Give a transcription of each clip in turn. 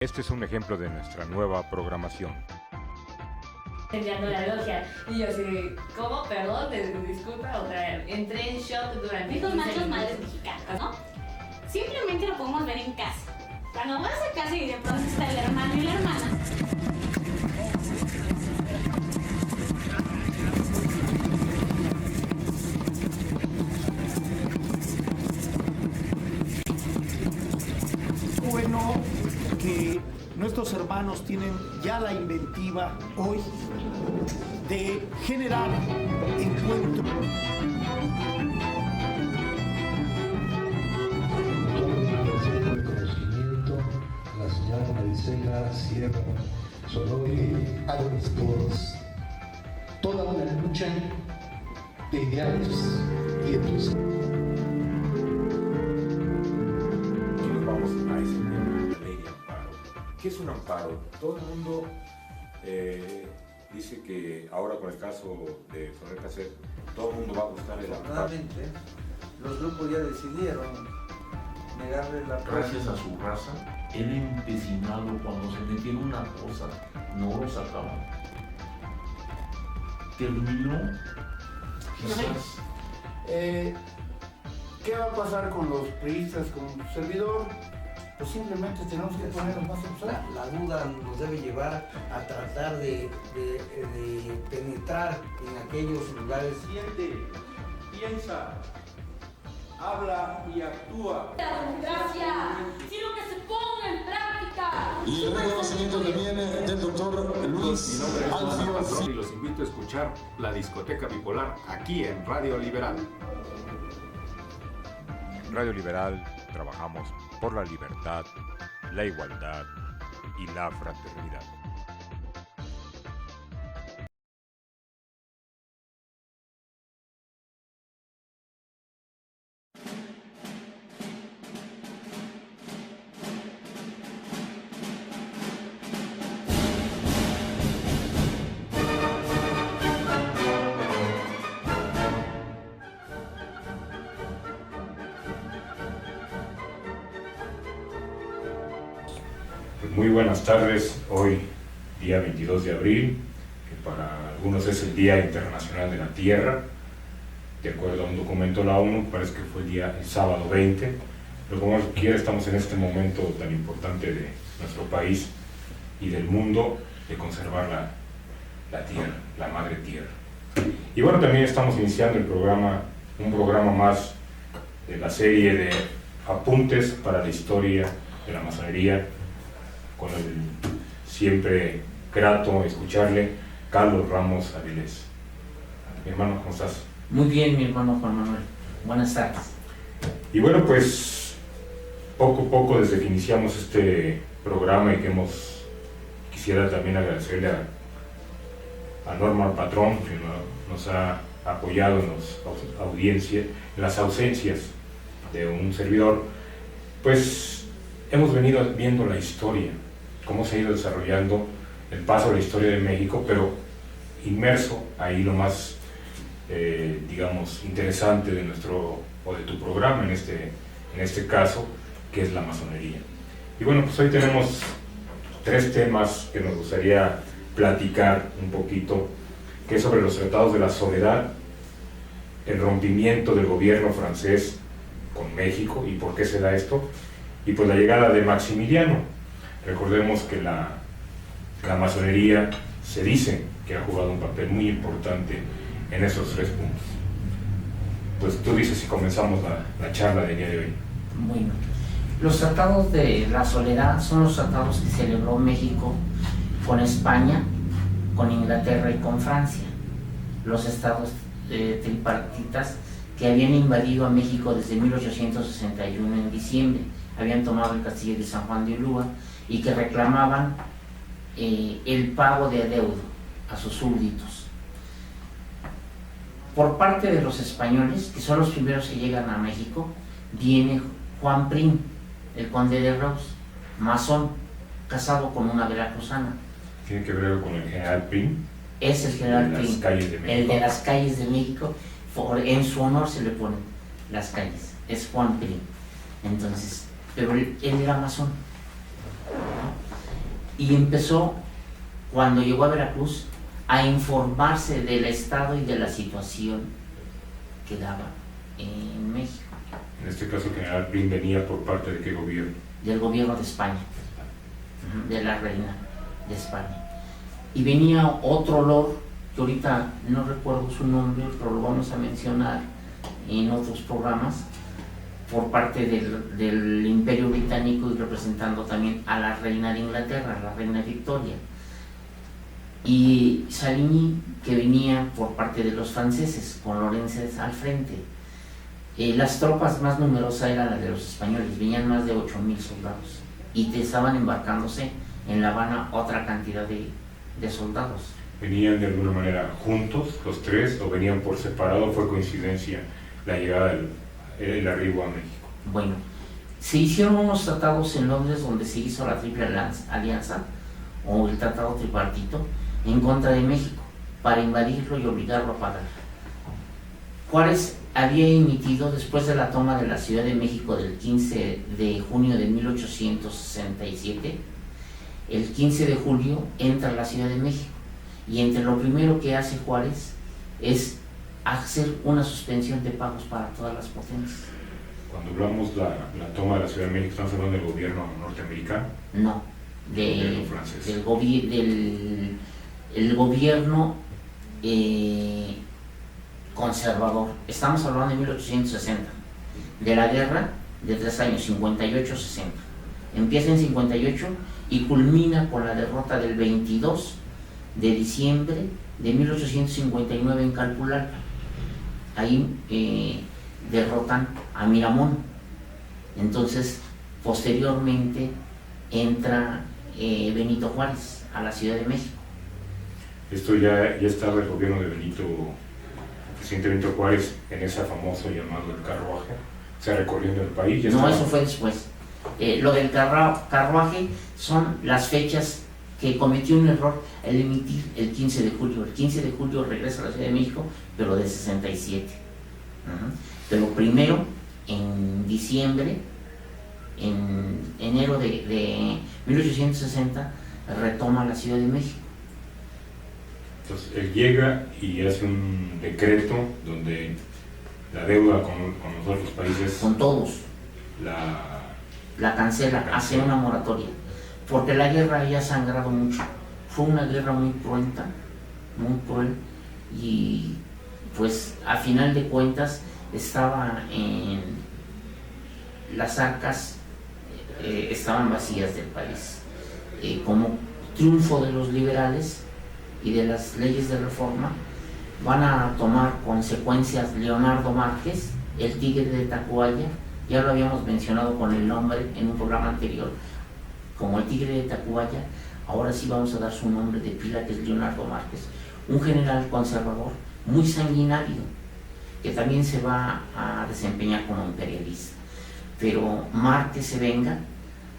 Este es un ejemplo de nuestra nueva programación. Enviando la logia. Y yo así, ¿cómo? Perdón, disculpa, otra vez. Entré en shock durante... Hijos machos, madres mexicanas, ¿no? Simplemente lo podemos ver en casa. Cuando vas a casa y de pronto está el hermano y la hermana. Bueno, que nuestros hermanos tienen ya la inventiva hoy de generar encuentros. Reconocimiento a la señora Marisela Sierra Soroy, por toda una lucha de ideales y de Vamos a ese tema de la ley de amparo. ¿Qué es un amparo? Todo el mundo dice que ahora con el caso de Soler Caset, todo el mundo va a buscar el amparo. Afortunadamente, los grupos ya decidieron negarle la Gracias a su raza, el empecinado cuando se metió en una cosa no lo sacaban. Terminó quizás. ¿Qué va a pasar con los priistas, con su servidor? Pues simplemente tenemos que ponernos más observados. La duda nos debe llevar a tratar de penetrar en aquellos lugares. Siente, piensa, habla y actúa. La democracia, sino que se ponga en práctica. Y el reconocimiento también del doctor Luis Alfio. Y los invito a escuchar La Discoteca Bipolar aquí en Radio Liberal. En Radio Liberal trabajamos por la libertad, la igualdad y la fraternidad. Pues muy buenas tardes, hoy día 22 de abril, que para algunos es el Día Internacional de la Tierra, de acuerdo a un documento de la ONU, parece que fue el sábado 20, pero como quiera estamos en este momento tan importante de nuestro país y del mundo de conservar la tierra, la madre tierra. Y bueno, también estamos iniciando un programa más de la serie de apuntes para la historia de la masonería, con el siempre grato escucharle Carlos Ramos Avilés. Mi hermano, ¿cómo estás? Muy bien, mi hermano Juan Manuel. Buenas tardes. Y bueno, pues poco a poco desde que iniciamos este programa y quisiera también agradecerle a Norma Patrón, que nos ha apoyado en las ausencias de un servidor, pues hemos venido viendo la historia, cómo se ha ido desarrollando el paso de la historia de México, pero inmerso ahí lo más, digamos, interesante de tu programa en este caso, que es la masonería. Y bueno, pues hoy tenemos 3 temas que nos gustaría platicar un poquito, que es sobre los tratados de la soledad, el rompimiento del gobierno francés con México y por qué se da esto, y pues la llegada de Maximiliano. Recordemos que la masonería se dice que ha jugado un papel muy importante en esos 3 puntos. Pues tú dices si comenzamos la charla del día de hoy. Bueno, los tratados de la soledad son los tratados que celebró México con España, con Inglaterra y con Francia, los estados tripartitas que habían invadido a México desde 1861 en diciembre, habían tomado el castillo de San Juan de Ulúa y que reclamaban el pago de adeudo a sus súbditos. Por parte de los españoles, que son los primeros que llegan a México, viene Juan Prim, el conde de Reus, masón, casado con una veracruzana. ¿Tiene que ver con el general Prim? Es el general Prim, el de las calles de México. En su honor se le ponen las calles, es Juan Prim. Entonces, pero él era masón. y empezó, cuando llegó a Veracruz, a informarse del estado y de la situación que daba en México. En este caso, General Prim venía por parte de qué gobierno? Del gobierno de España, de la reina de España. Y venía otro lord, que ahorita no recuerdo su nombre, pero lo vamos a mencionar en otros programas, por parte del Imperio Británico y representando también a la reina de Inglaterra, la reina Victoria. Y Savigny, que venía por parte de los franceses, con Lorenzes al frente. Las tropas más numerosas eran las de los españoles, venían más de 8,000 soldados y estaban embarcándose en La Habana otra cantidad de soldados. ¿Venían de alguna manera juntos los tres o venían por separado? ¿Fue coincidencia la llegada el arribo a México? Bueno, se hicieron unos tratados en Londres donde se hizo la Triple Alianza o el Tratado Tripartito en contra de México para invadirlo y obligarlo a pagar. Juárez había emitido, después de la toma de la Ciudad de México del 15 de junio de 1867, el 15 de julio entra a la Ciudad de México y entre lo primero que hace Juárez es hacer una suspensión de pagos para todas las potencias. Cuando hablamos de la toma de la Ciudad de México, ¿estamos hablando del gobierno norteamericano? No, del francés. El gobierno conservador. Estamos hablando de 1860, de la guerra de 3 años, 58-60. Empieza en 58 y culmina con la derrota del 22 de diciembre de 1859 en Calpulalpa. Ahí derrotan a Miramón. Entonces, posteriormente entra Benito Juárez a la Ciudad de México. Esto ya estaba el gobierno de Benito, el presidente Benito Juárez, en ese famoso llamado el carruaje, o sea, recorriendo el país. No, eso fue después. Lo del carruaje son las fechas que cometió un error al emitir el 15 de julio. El 15 de julio regresa a la Ciudad de México, pero de 67. Pero primero, en diciembre, en enero de 1860, retoma la Ciudad de México. Entonces, él llega y hace un decreto donde la deuda con los otros países... Con todos. La cancela, hace una moratoria. Porque la guerra había sangrado mucho. Fue una guerra muy cruenta, muy cruel. Y pues a final de cuentas estaba en las arcas, estaban vacías del país. Como triunfo de los liberales y de las leyes de reforma, van a tomar consecuencias Leonardo Márquez, el Tigre de Tacubaya. Ya lo habíamos mencionado con el nombre en un programa anterior, como el Tigre de Tacubaya. Ahora sí vamos a dar su nombre de pila, que es Leonardo Márquez, un general conservador muy sanguinario, que también se va a desempeñar como imperialista. Pero Márquez se venga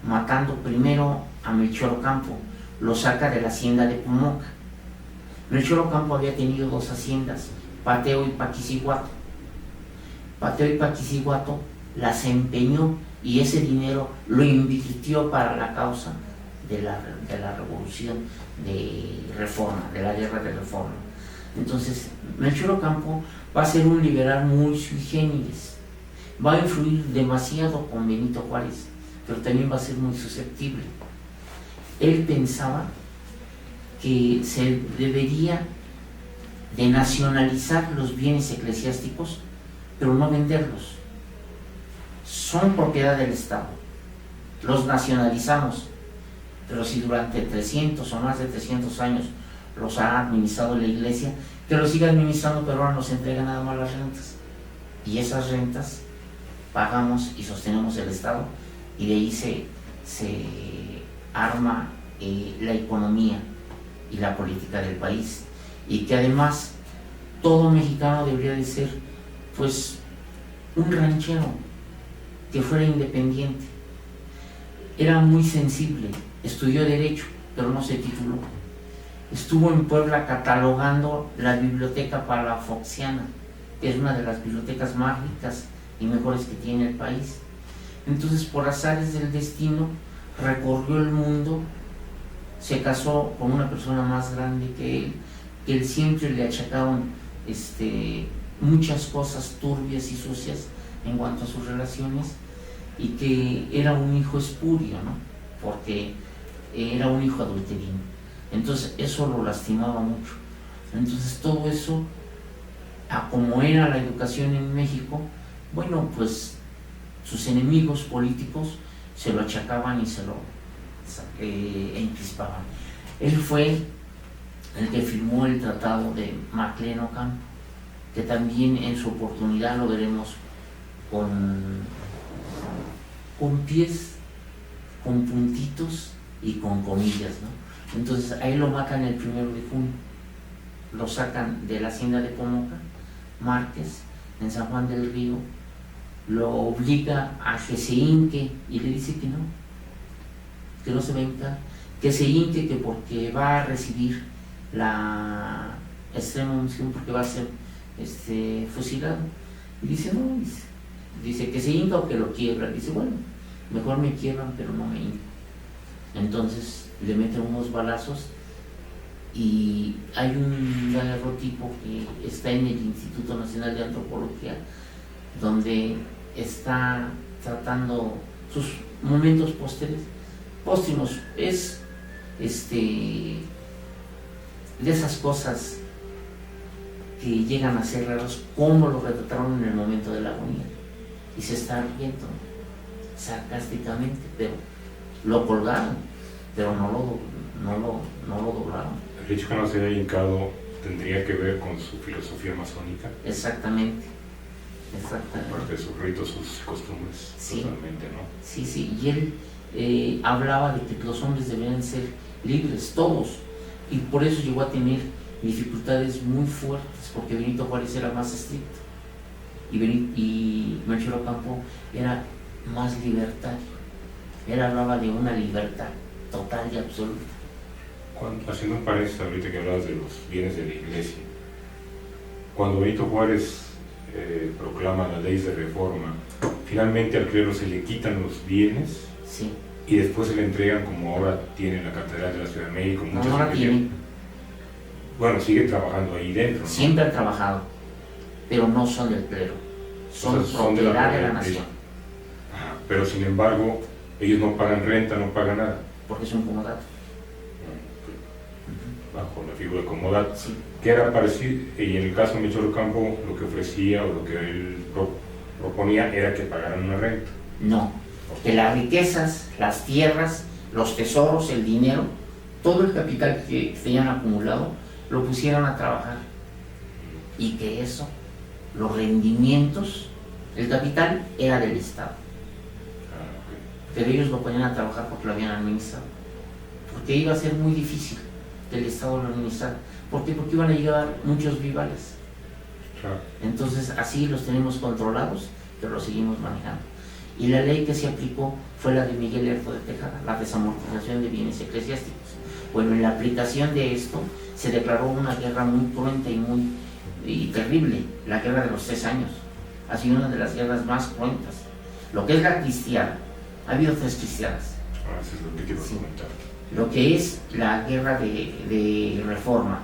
matando primero a Melchor Ocampo, lo saca de la hacienda de Pumoca. Melchor Ocampo había tenido 2 haciendas, Pateo y Paquicihuato. Pateo y Paquicihuato las empeñó y ese dinero lo invirtió para la causa de la revolución de reforma, de la guerra de reforma. Entonces, Melchor Ocampo va a ser un liberal muy sui generis, va a influir demasiado con Benito Juárez, pero también va a ser muy susceptible. Él pensaba que se debería de nacionalizar los bienes eclesiásticos, pero no venderlos. Son propiedad del Estado. Los nacionalizamos, pero si durante 300 o más de 300 años los ha administrado la Iglesia, que los siga administrando, pero ahora nos entrega nada más las rentas. Y esas rentas pagamos y sostenemos el Estado, y de ahí se arma la economía y la política del país. Y que además todo mexicano debería de ser pues un ranchero que fuera independiente. Era muy sensible, estudió Derecho, pero no se tituló. Estuvo en Puebla catalogando la biblioteca palafoxiana, que es una de las bibliotecas más ricas y mejores que tiene el país. Entonces, por azares del destino, recorrió el mundo se casó con una persona más grande que él siempre le achacaban muchas cosas turbias y sucias en cuanto a sus relaciones, y que era un hijo espurio, ¿no? Porque era un hijo adulterino. Entonces eso lo lastimaba mucho. Entonces todo eso, como era la educación en México, bueno, pues sus enemigos políticos se lo achacaban y se lo encrispaban. Él fue el que firmó el tratado de Maclean Ocampo, que también en su oportunidad lo veremos con pies, con puntitos y con comillas, ¿no? Entonces ahí lo matan el 1 de junio, lo sacan de la hacienda de Pomoca, Márquez, en San Juan del Río, lo obliga a que se hinque y le dice que no se va a hincar, que se hinque, que porque va a recibir la extrema unción, porque va a ser fusilado. Y dice, no, dice que se hinca o que lo quiebra. Dice, bueno, mejor me quiebran, pero no me hinco. Entonces le meten unos balazos, y hay un daguerrotipo que está en el Instituto Nacional de Antropología, donde está tratando sus momentos póstumos. Es de esas cosas que llegan a ser raros, como lo retrataron en el momento de la agonía, y se está riendo sarcásticamente, pero lo colgaron, pero no lo doblaron. El hecho que no se haya hincado tendría que ver con su filosofía masónica. Exactamente. Aparte de sus ritos, sus costumbres, sí, totalmente, ¿no? Sí, y él hablaba de que los hombres deberían ser libres, todos, y por eso llegó a tener dificultades muy fuertes, porque Benito Juárez era más estricto, y Melchor Ocampo era más libertario. Él hablaba de una libertad total y absoluta. Haciendo un paréntesis ahorita que hablabas de los bienes de la iglesia, cuando Benito Juárez proclama las leyes de reforma, finalmente al clero se le quitan los bienes, sí, y después se le entregan, como ahora tiene la Catedral de la Ciudad de México. No, ahora tiene. Bueno, sigue trabajando ahí dentro, ¿no? Siempre ha trabajado, pero no son del clero, son propiedad de la nación. Pero sin embargo, ellos no pagan renta, no pagan nada. Porque es un comodato. Bajo la figura de comodato. Sí. Que era parecido, y en el caso de Melchor Ocampo, lo que ofrecía o lo que él proponía era que pagaran una renta. No, que las riquezas, las tierras, los tesoros, el dinero, todo el capital que tenían acumulado, lo pusieran a trabajar. Y que eso, los rendimientos, el capital era del Estado. Pero ellos lo ponían a trabajar porque lo habían administrado. Porque iba a ser muy difícil que el Estado lo administrara. ¿Por qué? Porque iban a llegar muchos vivales. Claro. Entonces así los tenemos controlados, pero los seguimos manejando. Y la ley que se aplicó fue la de Miguel Lerdo de Tejada, la desamortización de bienes eclesiásticos. Bueno, en la aplicación de esto se declaró una guerra muy cruenta y terrible, la guerra de los 3 años. Ha sido una de las guerras más cruentas. Lo que es la cristiana, ha habido 3 cristianas. Eso es lo que quiero comentar. Lo que es la guerra de Reforma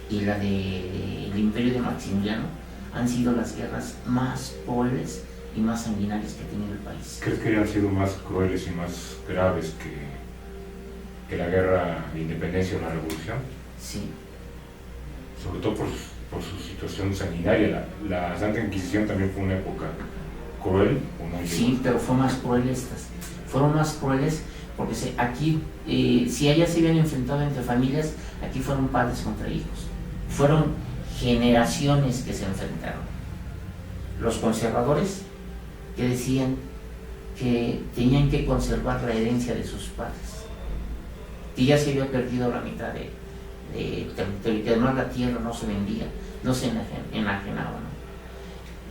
y la del Imperio de Maximiliano han sido las guerras más crueles y más sanguinarias que ha tenido el país. ¿Crees que hayan sido más crueles y más graves que la guerra de independencia o la revolución? Sí. Sobre todo por su situación sanguinaria. La Santa Inquisición también fue una época cruel, ¿o no? Sí, pero fue más cruel estas. Fueron más crueles porque aquí, si allá se habían enfrentado entre familias, aquí fueron padres contra hijos. Fueron generaciones que se enfrentaron. Los conservadores, que decían que tenían que conservar la herencia de sus padres, que ya se había perdido la mitad de territorio, que además la tierra no se vendía, no se enajenaba,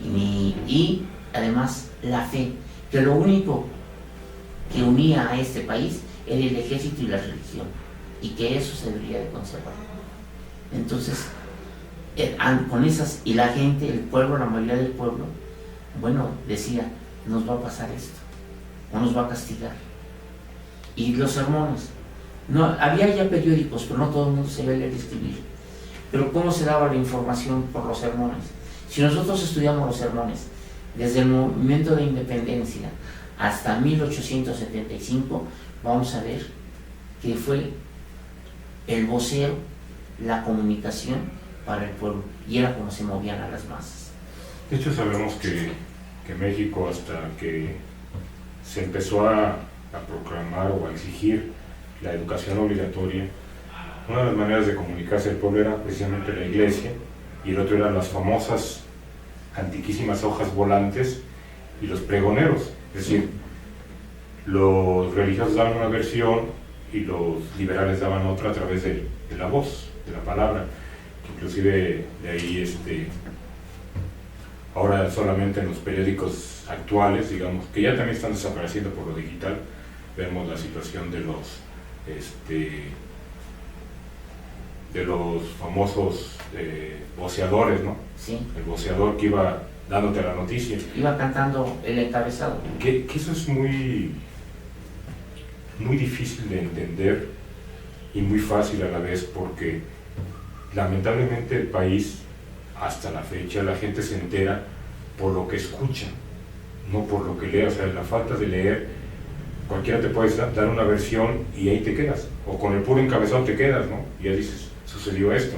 ¿no? Y además la fe, que lo único que unía a este país era el ejército y la religión, y que eso se debería de conservar. Entonces, con esas, y la gente, el pueblo, la mayoría del pueblo, bueno, decía, nos va a pasar esto, o nos va a castigar. Y los sermones, No, había ya periódicos, pero no todo el mundo sabía leer y escribir. Pero ¿cómo se daba la información? Por los sermones. Si nosotros estudiamos los sermones desde el movimiento de independencia hasta 1875, vamos a ver que fue el vocero, la comunicación para el pueblo, y era como se movían a las masas. De hecho, sabemos que México, hasta que se empezó a proclamar o a exigir la educación obligatoria, una de las maneras de comunicarse al pueblo era precisamente la iglesia, y el otro eran las famosas antiquísimas hojas volantes y los pregoneros. Es decir, los religiosos daban una versión y los liberales daban otra a través de la voz, de la palabra, que inclusive de ahí ahora solamente en los periódicos actuales, digamos, que ya también están desapareciendo por lo digital, vemos la situación de los famosos voceadores, ¿no? Sí. El voceador que iba dándote la noticia. Iba cantando el encabezado. Que eso es muy difícil de entender y muy fácil a la vez, porque lamentablemente el país, hasta la fecha, la gente se entera por lo que escucha, no por lo que lee. O sea, la falta de leer, cualquiera te puede dar una versión y ahí te quedas, o con el puro encabezado te quedas, ¿no? Y ya dices, sucedió esto,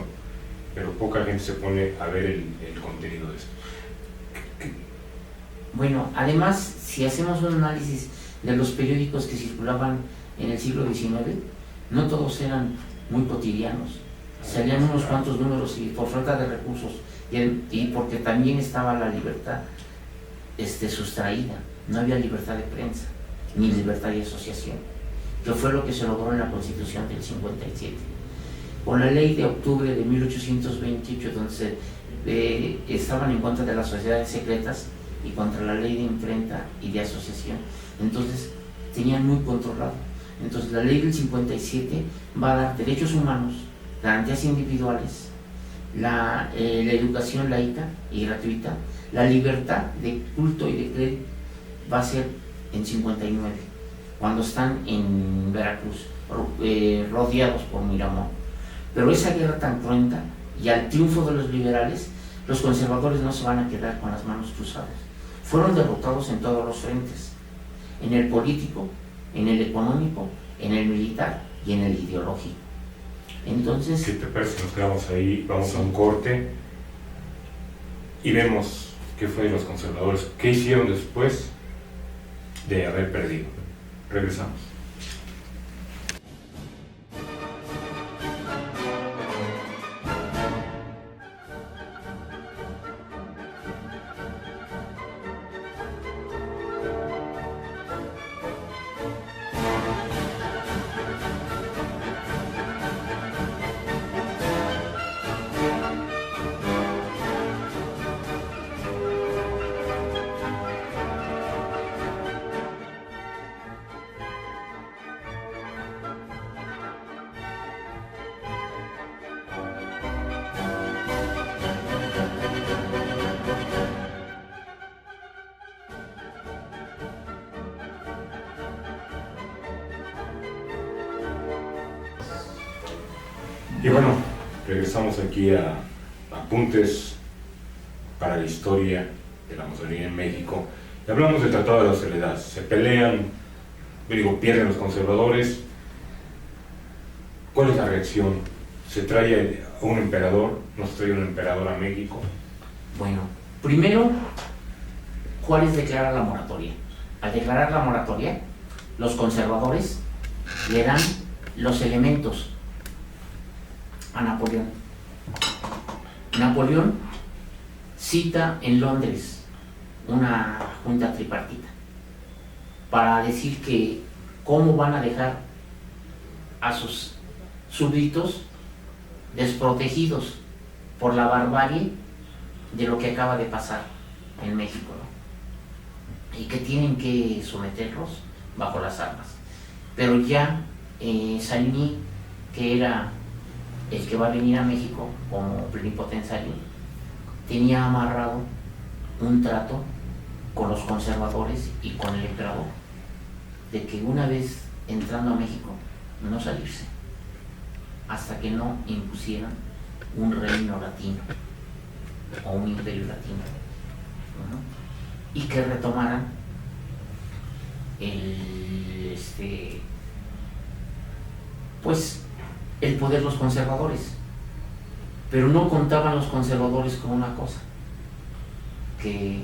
pero poca gente se pone a ver el contenido de esto. Bueno, además, si hacemos un análisis de los periódicos que circulaban en el siglo XIX, no todos eran muy cotidianos. Salían unos cuantos números y por falta de recursos y porque también estaba la libertad sustraída. No había libertad de prensa ni libertad de asociación, que fue lo que se logró en la Constitución del 57. Con la ley de octubre de 1828, donde estaban en contra de las sociedades secretas y contra la ley de imprenta y de asociación, entonces tenían muy controlado. Entonces la ley del 57 va a dar derechos humanos, garantías individuales, la educación laica y gratuita, la libertad de culto y de credo va a ser en 59, cuando están en Veracruz, rodeados por Miramón. Pero esa guerra tan cruenta y al triunfo de los liberales, los conservadores no se van a quedar con las manos cruzadas. Fueron derrotados en todos los frentes, en el político, en el económico, en el militar y en el ideológico. Entonces, ¿qué te parece si nos quedamos ahí? Vamos a un corte y vemos qué fue de los conservadores, qué hicieron después de haber perdido. Regresamos. Y bueno, regresamos aquí a Apuntes para la Historia de la Masonería en México. Y hablamos del Tratado de la Soledad. Se pelean, pierden los conservadores. ¿Cuál es la reacción? ¿Se trae a un emperador? ¿No se trae un emperador a México? Bueno, primero, Juárez declara la moratoria. Al declarar la moratoria, los conservadores le dan los elementos a Napoleón. Napoleón cita en Londres una junta tripartita para decir que cómo van a dejar a sus súbditos desprotegidos por la barbarie de lo que acaba de pasar en México, ¿no? Y que tienen que someterlos bajo las armas. Pero ya Savigny, que era el que va a venir a México como plenipotenciario, tenía amarrado un trato con los conservadores y con el emperador, de que una vez entrando a México no salirse hasta que no impusieran un reino latino o un imperio latino, ¿no? Y que retomaran el poder los conservadores. Pero no contaban los conservadores con una cosa, que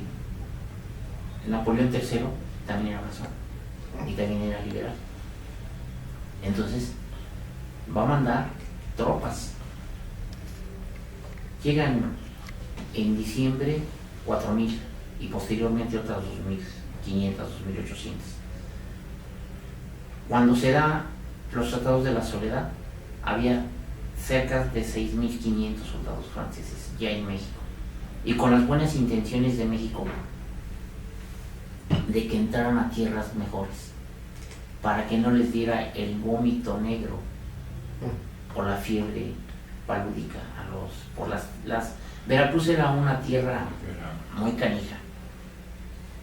Napoleón III también era masón y también era liberal. Entonces va a mandar tropas. Llegan en diciembre 4.000 y posteriormente otras 2.500, 2.800. Cuando se da los tratados de la Soledad, había cerca de 6.500 soldados franceses ya en México, y con las buenas intenciones de México de que entraran a tierras mejores, para que no les diera el vómito negro o la fiebre palúdica Veracruz era una tierra muy canija.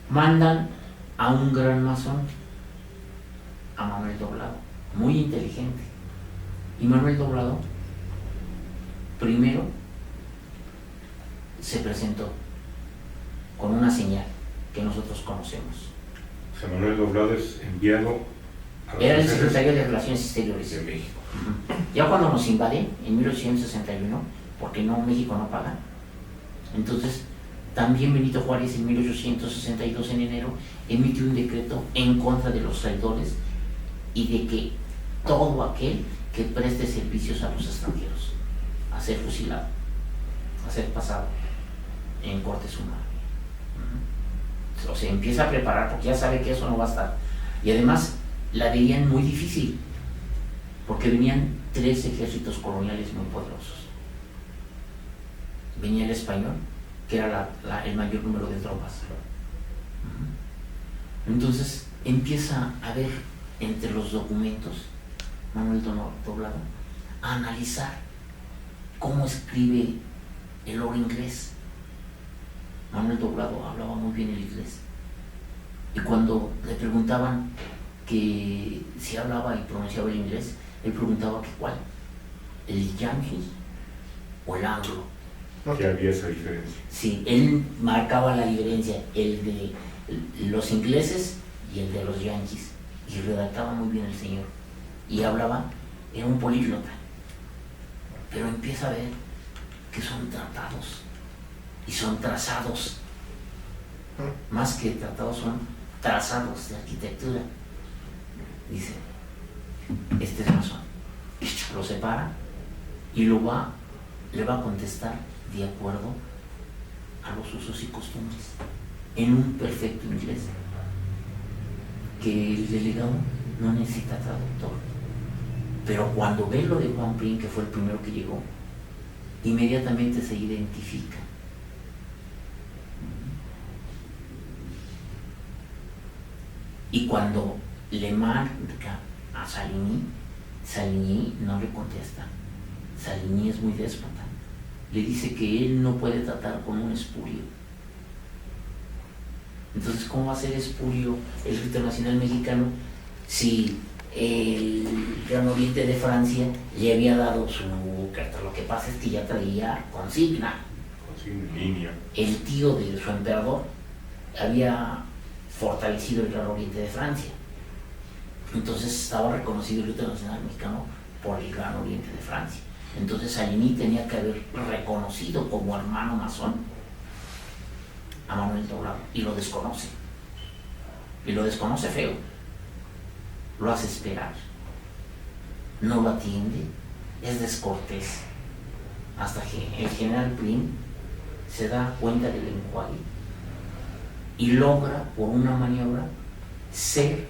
Mandan a un gran masón, a Manuel Doblado, muy inteligente, y Manuel Doblado primero se presentó con una señal que nosotros conocemos. José Manuel Doblado es enviado a era el secretario de Relaciones Exteriores de México. Ya cuando nos invaden en 1861, porque México no paga, entonces también Benito Juárez en 1862 en enero emite un decreto en contra de los traidores y de que todo aquel que preste servicios a los extranjeros a ser fusilado, a ser pasado en corte sumaria. O sea, empieza a preparar porque ya sabe que eso no va a estar. Y además la veían muy difícil porque venían 3 ejércitos coloniales muy poderosos. Venía el español, que era el mayor número de tropas. Entonces empieza a ver entre los documentos Manuel Doblado a analizar cómo escribe el oro inglés. Manuel Doblado hablaba muy bien el inglés, y cuando le preguntaban que si hablaba y pronunciaba el inglés, él preguntaba que cuál, el yankee o el anglo. Que había esa diferencia. Sí, él marcaba la diferencia, el de los ingleses y el de los yanquis, y redactaba muy bien el señor, y hablaba, era un políglota, pero empieza a ver que son tratados y son trazados, más que tratados, son trazados de arquitectura. Dice, este es masón, lo separa y le va a contestar de acuerdo a los usos y costumbres, en un perfecto inglés, que el delegado no necesita traductor. Pero cuando ve lo de Juan Prim, que fue el primero que llegó, inmediatamente se identifica. Y cuando le marca a Saligny no le contesta. Saligny es muy déspota. Le dice que él no puede tratar con un espurio. Entonces, ¿cómo va a ser espurio el Ejército Nacional Mexicano si el Gran Oriente de Francia le había dado su carta? Lo que pasa es que ya traía consigna en línea. El tío de su emperador había fortalecido el Gran Oriente de Francia. Entonces estaba reconocido el Ejército Nacional Mexicano por el Gran Oriente de Francia. Entonces Saligny tenía que haber reconocido como hermano masón a Manuel Doblado, y lo desconoce. Y lo desconoce feo. Lo hace esperar. No lo atiende. Es descortés. Hasta que el general Prim se da cuenta del enjuague y logra, por una maniobra, ser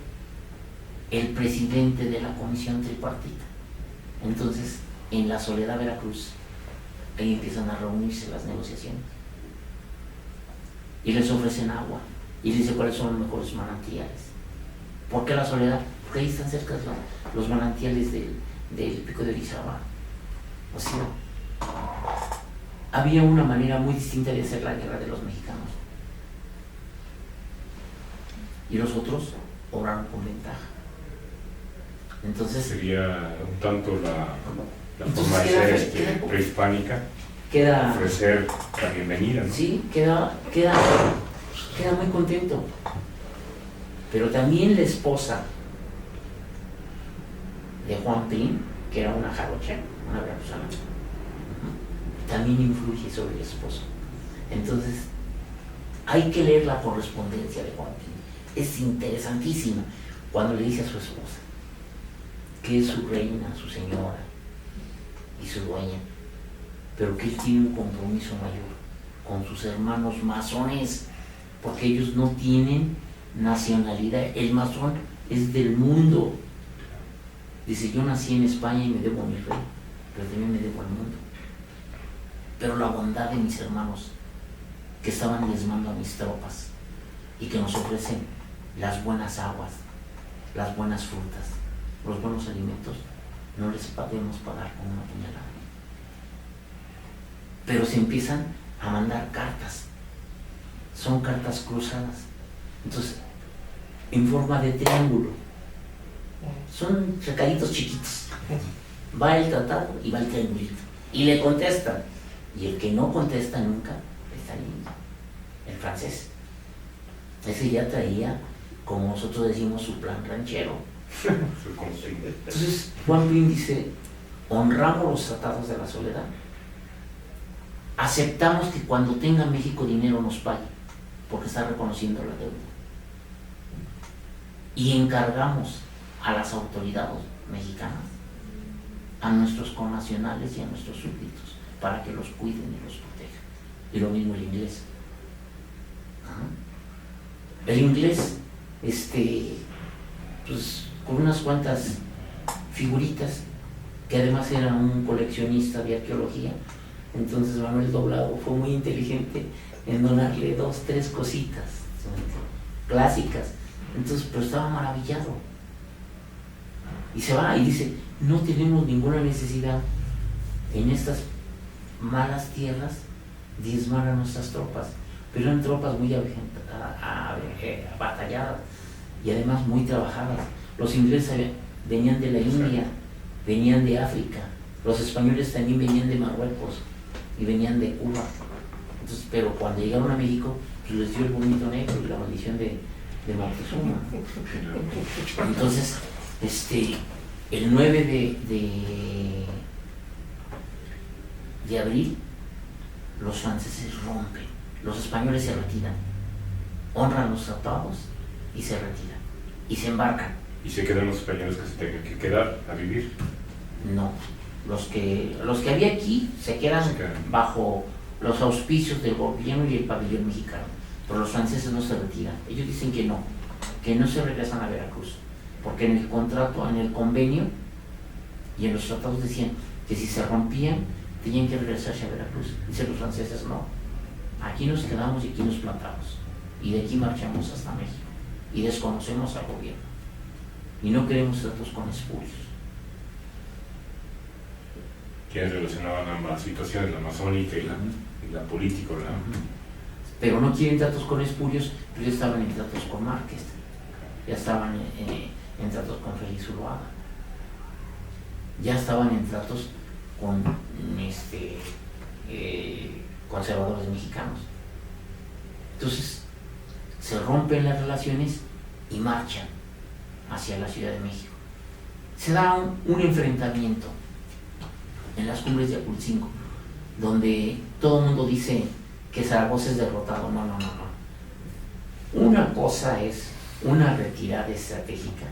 el presidente de la comisión tripartita. Entonces, en la Soledad, Veracruz, ahí empiezan a reunirse las negociaciones y les ofrecen agua y les dice cuáles son los mejores manantiales. ¿Por qué la Soledad? Porque ahí están cerca los manantiales del Pico de Orizaba. O sea, había una manera muy distinta de hacer la guerra de los mexicanos, y los otros obraron con ventaja. Entonces sería un tanto la entonces forma de queda- ser queda- prehispánica, queda, ofrecer la bienvenida, ¿no? sí, queda muy contento. Pero también la esposa de Juan Prim, que era una jarocha, una veracruzana, también influye sobre el esposo. Entonces, hay que leer la correspondencia de Juan Prim. Es interesantísima cuando le dice a su esposa que es su reina, su señora y su dueña, pero que él tiene un compromiso mayor con sus hermanos masones, porque ellos no tienen nacionalidad. El masón es del mundo. Dice, yo nací en España y me debo a mi rey, pero también me debo al mundo. Pero la bondad de mis hermanos, que estaban diezmando a mis tropas y que nos ofrecen las buenas aguas, las buenas frutas, los buenos alimentos, no les podemos pagar con una puñalada. Pero se empiezan a mandar cartas, son cartas cruzadas, entonces en forma de triángulo, son recaditos chiquitos, va el tratado y va el triangulito, y le contestan, y el que no contesta nunca está ahí, el francés. Ese ya traía, como nosotros decimos, su plan ranchero. Entonces Juan Prim dice, honramos los tratados de la soledad, aceptamos que cuando tenga México dinero nos pague, porque está reconociendo la deuda, y encargamos a las autoridades mexicanas, a nuestros connacionales y a nuestros súbditos, para que los cuiden y los protejan. Y lo mismo el inglés. El inglés, pues con unas cuantas figuritas, que además era un coleccionista de arqueología. Entonces Manuel Doblado fue muy inteligente en donarle 2, 3 cositas clásicas. Entonces, pero estaba maravillado. Y se va y dice, no tenemos ninguna necesidad en estas malas tierras diezmar a nuestras tropas. Pero eran tropas muy batalladas y además muy trabajadas. Los ingleses venían de la India, venían de África, los españoles también venían de Marruecos y venían de Cuba. Entonces, pero cuando llegaron a México, pues les dio el vómito negro y la maldición de Moctezuma. Entonces, el 9 de abril, los franceses rompen, los españoles se retiran, honran los tratados y se retiran, y se embarcan. ¿Y se quedan los españoles que se tengan que quedar a vivir? No, los que había aquí se quedan bajo los auspicios del gobierno y el pabellón mexicano, pero los franceses no se retiran. Ellos dicen que no se regresan a Veracruz, porque en el contrato, en el convenio y en los tratados decían que si se rompían tenían que regresarse a Veracruz. Dicen los franceses, no, aquí nos quedamos y aquí nos plantamos, y de aquí marchamos hasta México, y desconocemos al gobierno, y no queremos tratos con espurios. ¿Quiénes relacionaban ambas situaciones, la masónica y la política, ¿verdad? Pero no quieren tratos con espurios, pero ya estaban en tratos con Márquez, ya estaban en tratos con Félix Uruaga, ya estaban en tratos con conservadores mexicanos. Entonces se rompen las relaciones y marchan hacia la Ciudad de México. Se da un enfrentamiento en las cumbres de Apulcingo, donde todo el mundo dice que Zaragoza es derrotado. No. Una cosa es una retirada estratégica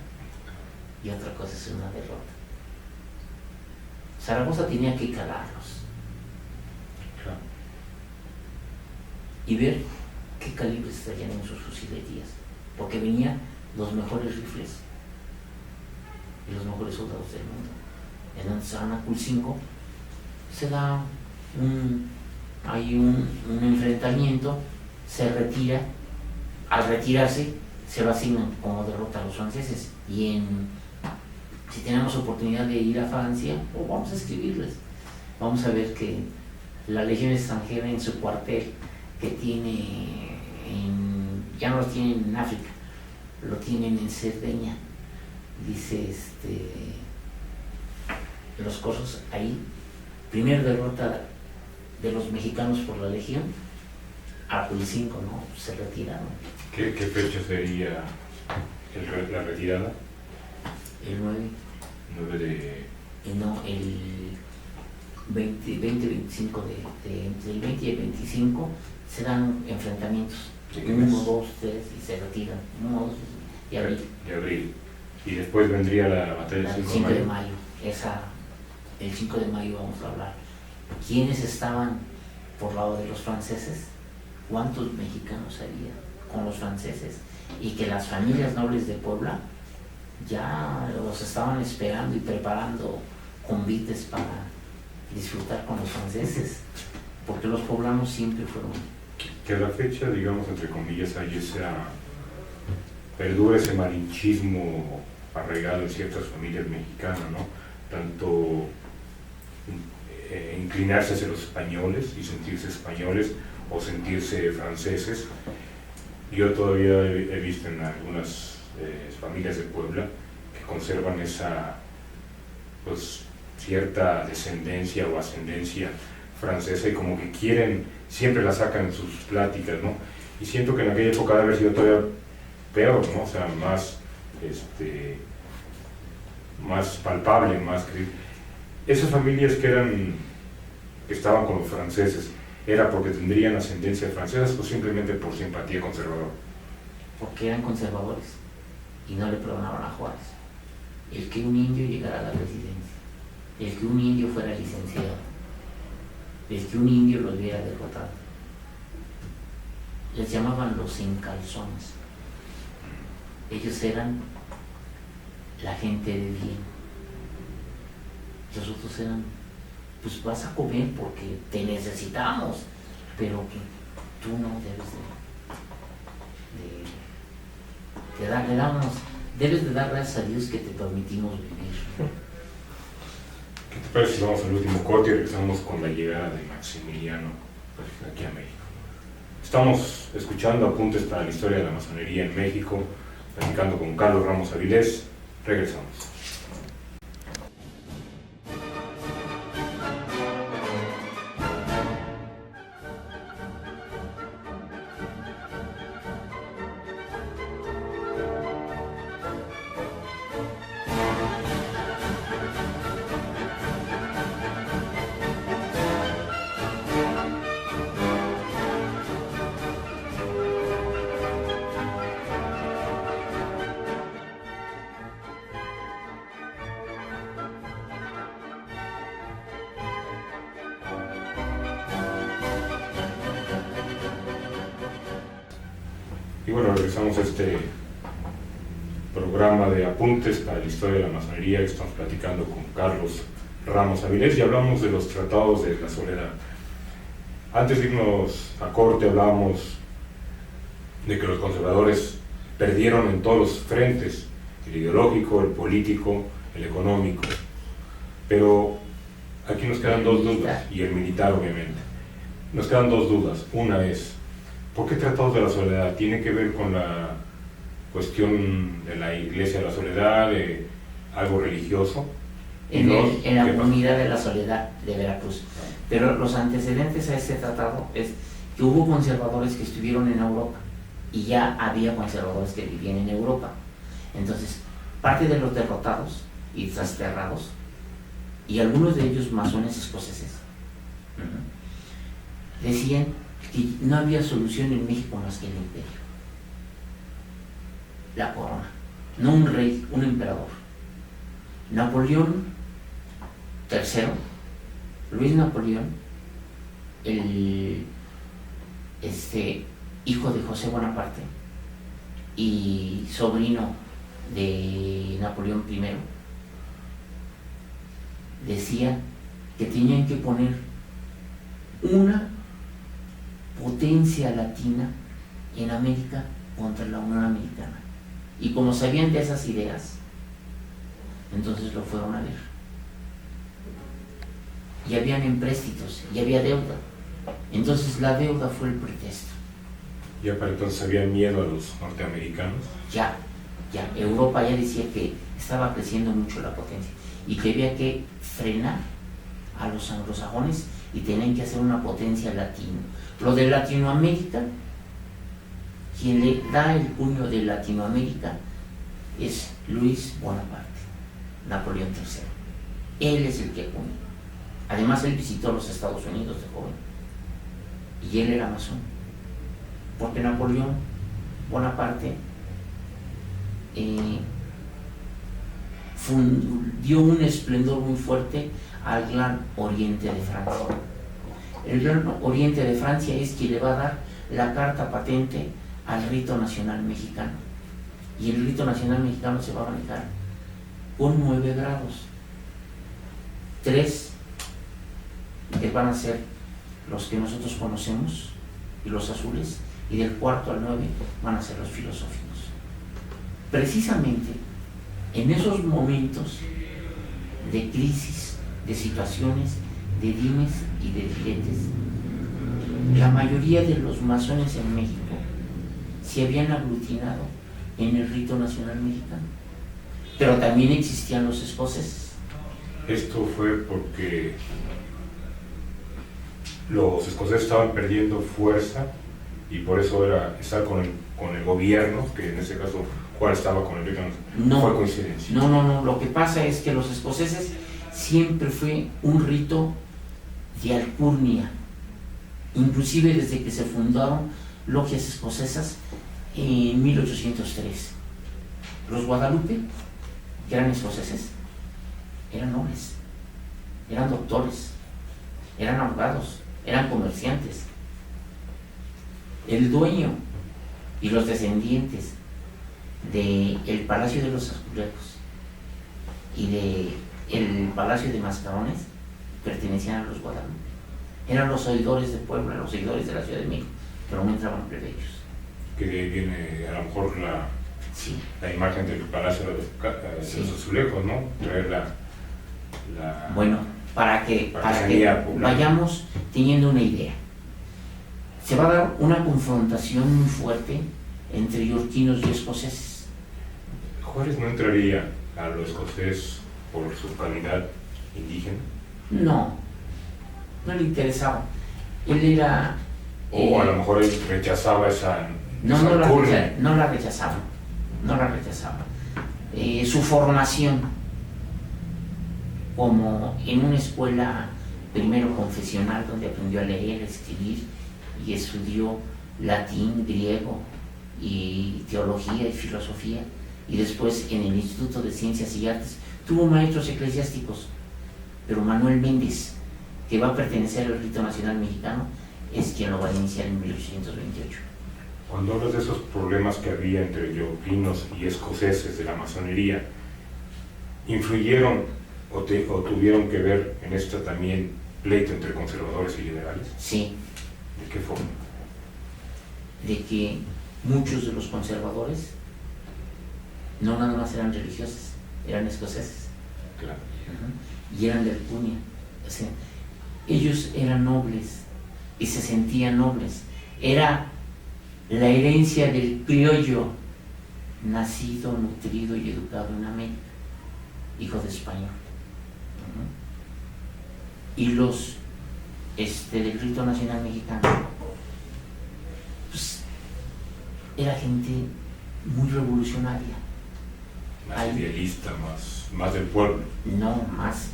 y otra cosa es una derrota. Zaragoza tenía que calarlos y ver qué calibres traían en sus fusilerías, porque venían los mejores rifles y los mejores soldados del mundo. En Apulcingo se da un enfrentamiento, se retira. Al retirarse se lo asignan como derrota a los franceses, y si tenemos oportunidad de ir a Francia, vamos a escribirles, vamos a ver que la Legión extranjera en su cuartel que tiene ya no lo tienen en África, lo tienen en Cerdeña, dice los cosos ahí, primer derrota de los mexicanos por la Legión, Aculcinco, ¿no? Se retiraron. ¿Qué fecha sería la retirada? El 9. 9 de... No, el 20-25 entre el 20 y el 25 se dan enfrentamientos. 1, 2, 3 y se retiran. 1, 2 de abril. De abril. Y después vendría la batalla del 5 de mayo. El 5 de mayo vamos a hablar. ¿Quiénes estaban por lado de los franceses? ¿Cuántos mexicanos había con los franceses? Y que las familias nobles de Puebla ya los estaban esperando y preparando convites para disfrutar con los franceses, porque los poblanos siempre fueron... Que a la fecha, digamos, entre comillas, hay perdura ese malinchismo arraigado en ciertas familias mexicanas, ¿no? Tanto inclinarse hacia los españoles y sentirse españoles o sentirse franceses. Yo todavía he visto en algunas familias de Puebla que conservan esa, pues, cierta descendencia o ascendencia francesa y como que quieren, siempre la sacan en sus pláticas, ¿no? Y siento que en aquella época debe haber sido todavía peor, ¿no? O sea, más palpable, más creíble. Esas familias que estaban con los franceses, ¿era porque tendrían ascendencia francesa o simplemente por simpatía conservadora? Porque eran conservadores y no le perdonaban a Juárez. El que un indio llegara a la presidencia, el que un indio fuera licenciado, el que un indio lo hubiera derrotado. Les llamaban los sin calzones. Ellos eran la gente de bien. Los otros eran, pues vas a comer porque te necesitamos, pero que tú no debes debes de dar gracias a Dios que te permitimos vivir. ¿Qué te parece si vamos al último corte y regresamos con la llegada de Maximiliano aquí a México? Estamos escuchando apuntes para la historia de la masonería en México, platicando con Carlos Ramos Avilés. Regresamos. Y bueno, regresamos a este programa de apuntes para la historia de la masonería. Estamos platicando con Carlos Ramos Avilés y hablamos de los tratados de la soledad. Antes de irnos a corte hablábamos de que los conservadores perdieron en todos los frentes, el ideológico, el político, el económico. Pero aquí nos quedan dos dudas, y el militar obviamente. Nos quedan dos dudas. Una es, ¿por qué tratados de la soledad? ¿Tiene que ver con la cuestión de la Iglesia de la Soledad, de algo religioso? En la comunidad de la Soledad de Veracruz. Pero los antecedentes a este tratado es que hubo conservadores que estuvieron en Europa y ya había conservadores que vivían en Europa. Entonces, parte de los derrotados y desterrados, y algunos de ellos masones escoceses, decían que no había solución en México más que el imperio, la corona, no un rey, un emperador. Napoleón III, Luis Napoleón, el hijo de José Bonaparte y sobrino de Napoleón I, decía que tenían que poner una potencia latina en América contra la Unión Americana. Y como sabían de esas ideas, entonces lo fueron a ver. Y habían empréstitos, y había deuda. Entonces la deuda fue el pretexto. ¿Ya para entonces había miedo a los norteamericanos? Ya. Ya, Europa ya decía que estaba creciendo mucho la potencia y que había que frenar a los anglosajones y tenían que hacer una potencia latina. Lo de Latinoamérica, quien le da el puño de Latinoamérica es Luis Bonaparte, Napoleón III. Él es el que acuña. Además, él visitó los Estados Unidos de joven y él era masón, porque Napoleón Bonaparte dio un esplendor muy fuerte al Gran Oriente de Francia. El Gran Oriente de Francia es quien le va a dar la carta patente al rito nacional mexicano. Y el rito nacional mexicano se va a manejar con 9 grados. 3 que van a ser los que nosotros conocemos y los azules, y del 4 al 9 van a ser los filosóficos. Precisamente en esos momentos de crisis, de situaciones, de dimes y de diretes, la mayoría de los masones en México se habían aglutinado en el rito nacional mexicano, pero también existían los escoceses. Esto fue porque los escoceses estaban perdiendo fuerza y por eso era estar con el gobierno, que en este caso Juárez estaba con el rito nacional. No, fue coincidencia. No, lo que pasa es que los escoceses siempre fue un rito de alcurnia, inclusive desde que se fundaron logias escocesas en 1803. Los Guadalupe, que eran escoceses, eran nobles, eran doctores, eran abogados, eran comerciantes. El dueño y los descendientes del Palacio de los Azulejos y del Palacio de Mascarones pertenecían a los Guadalupe. Eran los oidores de Puebla, los oidores de la Ciudad de México, pero no entraban plebeyos. Que de ahí viene a lo mejor la imagen del Palacio de los Azulejos, ¿no? Traer la bueno, para que vayamos teniendo una idea. Se va a dar una confrontación muy fuerte entre yorquinos y escoceses. ¿Juárez no entraría a lo escocés por su calidad indígena? No le interesaba. Él era... O a lo mejor él rechazaba esa... No la rechazaba. Su formación como en una escuela primero confesional donde aprendió a leer, a escribir y estudió latín, griego y teología y filosofía, y después en el Instituto de Ciencias y Artes tuvo maestros eclesiásticos, pero Manuel Méndez, que va a pertenecer al rito nacional mexicano, es quien lo va a iniciar en 1828. Cuando hablas de esos problemas que había entre yorquinos y escoceses de la masonería, ¿influyeron o tuvieron que ver en esta también pleito entre conservadores y liberales? Sí. ¿De qué forma? De que muchos de los conservadores no nada más eran religiosos, eran escoceses. Claro. Y eran de alcurnia. O sea, ellos eran nobles y se sentían nobles. Era la herencia del criollo, nacido, nutrido y educado en América, hijo de español. Y los del rito nacional mexicano, pues era gente muy revolucionaria, más idealista, más del pueblo. No, más,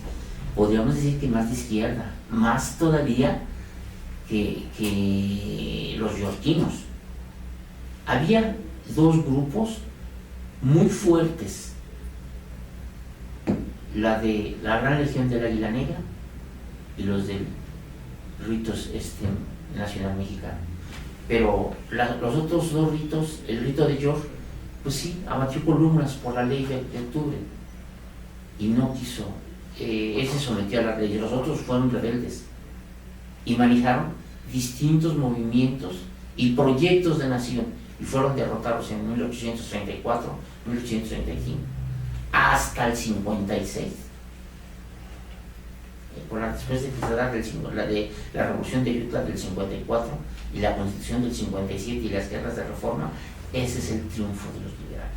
podríamos decir que más de izquierda, más todavía que los yorquinos. Había dos grupos muy fuertes, la de la Gran Legión del Águila Negra y los del ritos nacional mexicano. Pero los otros dos ritos, el rito de York, pues sí, abatió columnas por la ley de octubre y no quiso, él se sometió a la ley, los otros fueron rebeldes y manejaron distintos movimientos y proyectos de nación y fueron derrotados en 1834, 1835 hasta el 56. Después de que se da la revolución de Ayutla del 54 y la constitución del 57 y las guerras de reforma, ese es el triunfo de los liberales.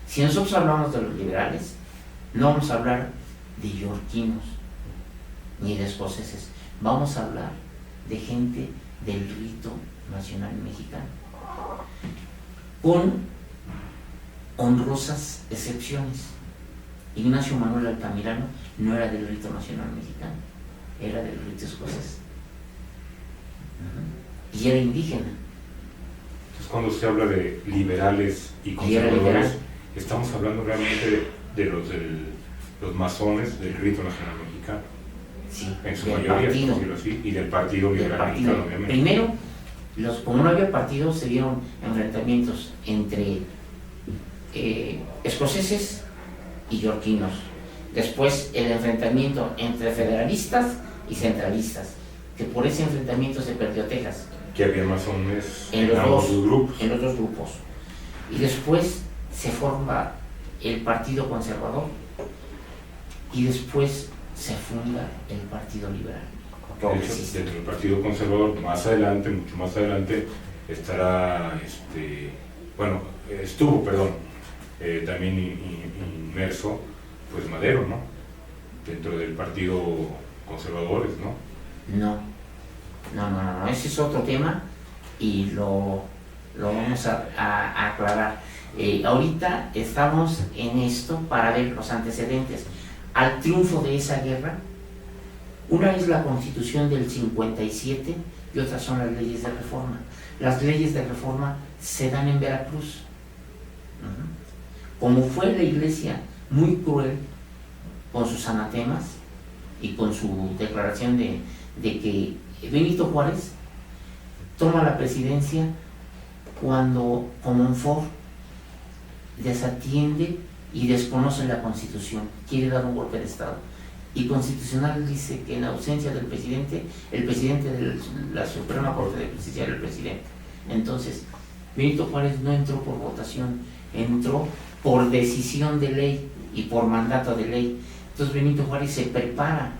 Si nosotros hablamos de los liberales, no vamos a hablar de yorquinos ni de escoceses, vamos a hablar de gente del rito nacional mexicano, con honrosas excepciones. Ignacio Manuel Altamirano no era del rito nacional mexicano, era del rito escocés. Y era indígena. Entonces, cuando se habla de liberales y conservadores, estamos hablando realmente de los masones del rito nacional mexicano. Sí, en su mayoría, por decirlo así, y del Partido Liberal Mexicano, obviamente. Primero, como no había partidos, se dieron enfrentamientos entre escoceses y yorquinos. Después, el enfrentamiento entre federalistas y centralistas, que por ese enfrentamiento se perdió Texas. Que había masones en los dos grupos. Y después se forma el Partido Conservador y después se funda el Partido Liberal. De hecho, dentro del Partido Conservador, más adelante, mucho más adelante, estará, estuvo también inmerso, pues Madero, ¿no? Dentro del Partido Conservadores, ¿no? No, ese es otro tema y lo vamos a aclarar. Ahorita estamos en esto para ver los antecedentes al triunfo de esa guerra. Una es la Constitución del 57 y otras son las leyes de reforma. Las leyes de reforma se dan en Veracruz. Como fue la Iglesia muy cruel con sus anatemas y con su declaración de que Benito Juárez toma la presidencia cuando Comonfort desatiende y desconoce la Constitución, quiere dar un golpe de Estado. Y Constitucional dice que en ausencia del presidente, el presidente de la Suprema Corte de Justicia era el presidente. Entonces, Benito Juárez no entró por votación, entró por decisión de ley y por mandato de ley. Entonces Benito Juárez se prepara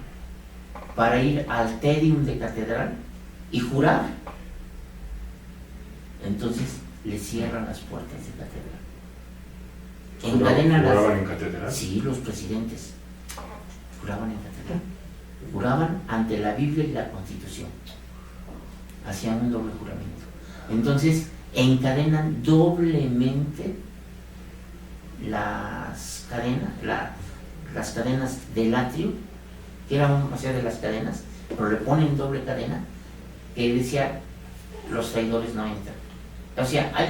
para ir al Tedium de Catedral y jurar. Entonces le cierran las puertas de Catedral. ¿Juraban en Catedral? Sí, los presidentes juraban en Catedral. Juraban ante la Biblia y la Constitución. Hacían un doble juramento. Entonces encadenan doblemente las cadenas del atrio, que era una de las cadenas, pero le ponen doble cadena, que decía, los traidores no entran. O sea, hay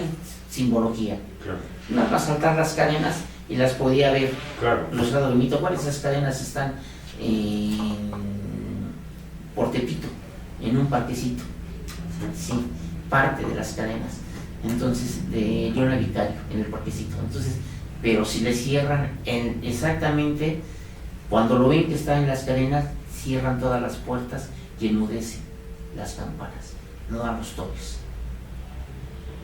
simbología. Claro. No para saltar las cadenas y las podía ver. Claro. Los lados de Benito Juárez, esas cadenas están por Tepito, en un parquecito. Sí, parte de las cadenas. Entonces, de Yona Vicario, en el parquecito. Entonces, pero si le cierran exactamente, cuando lo ven que está en las cadenas, cierran todas las puertas y enmudecen las campanas, no dan los toques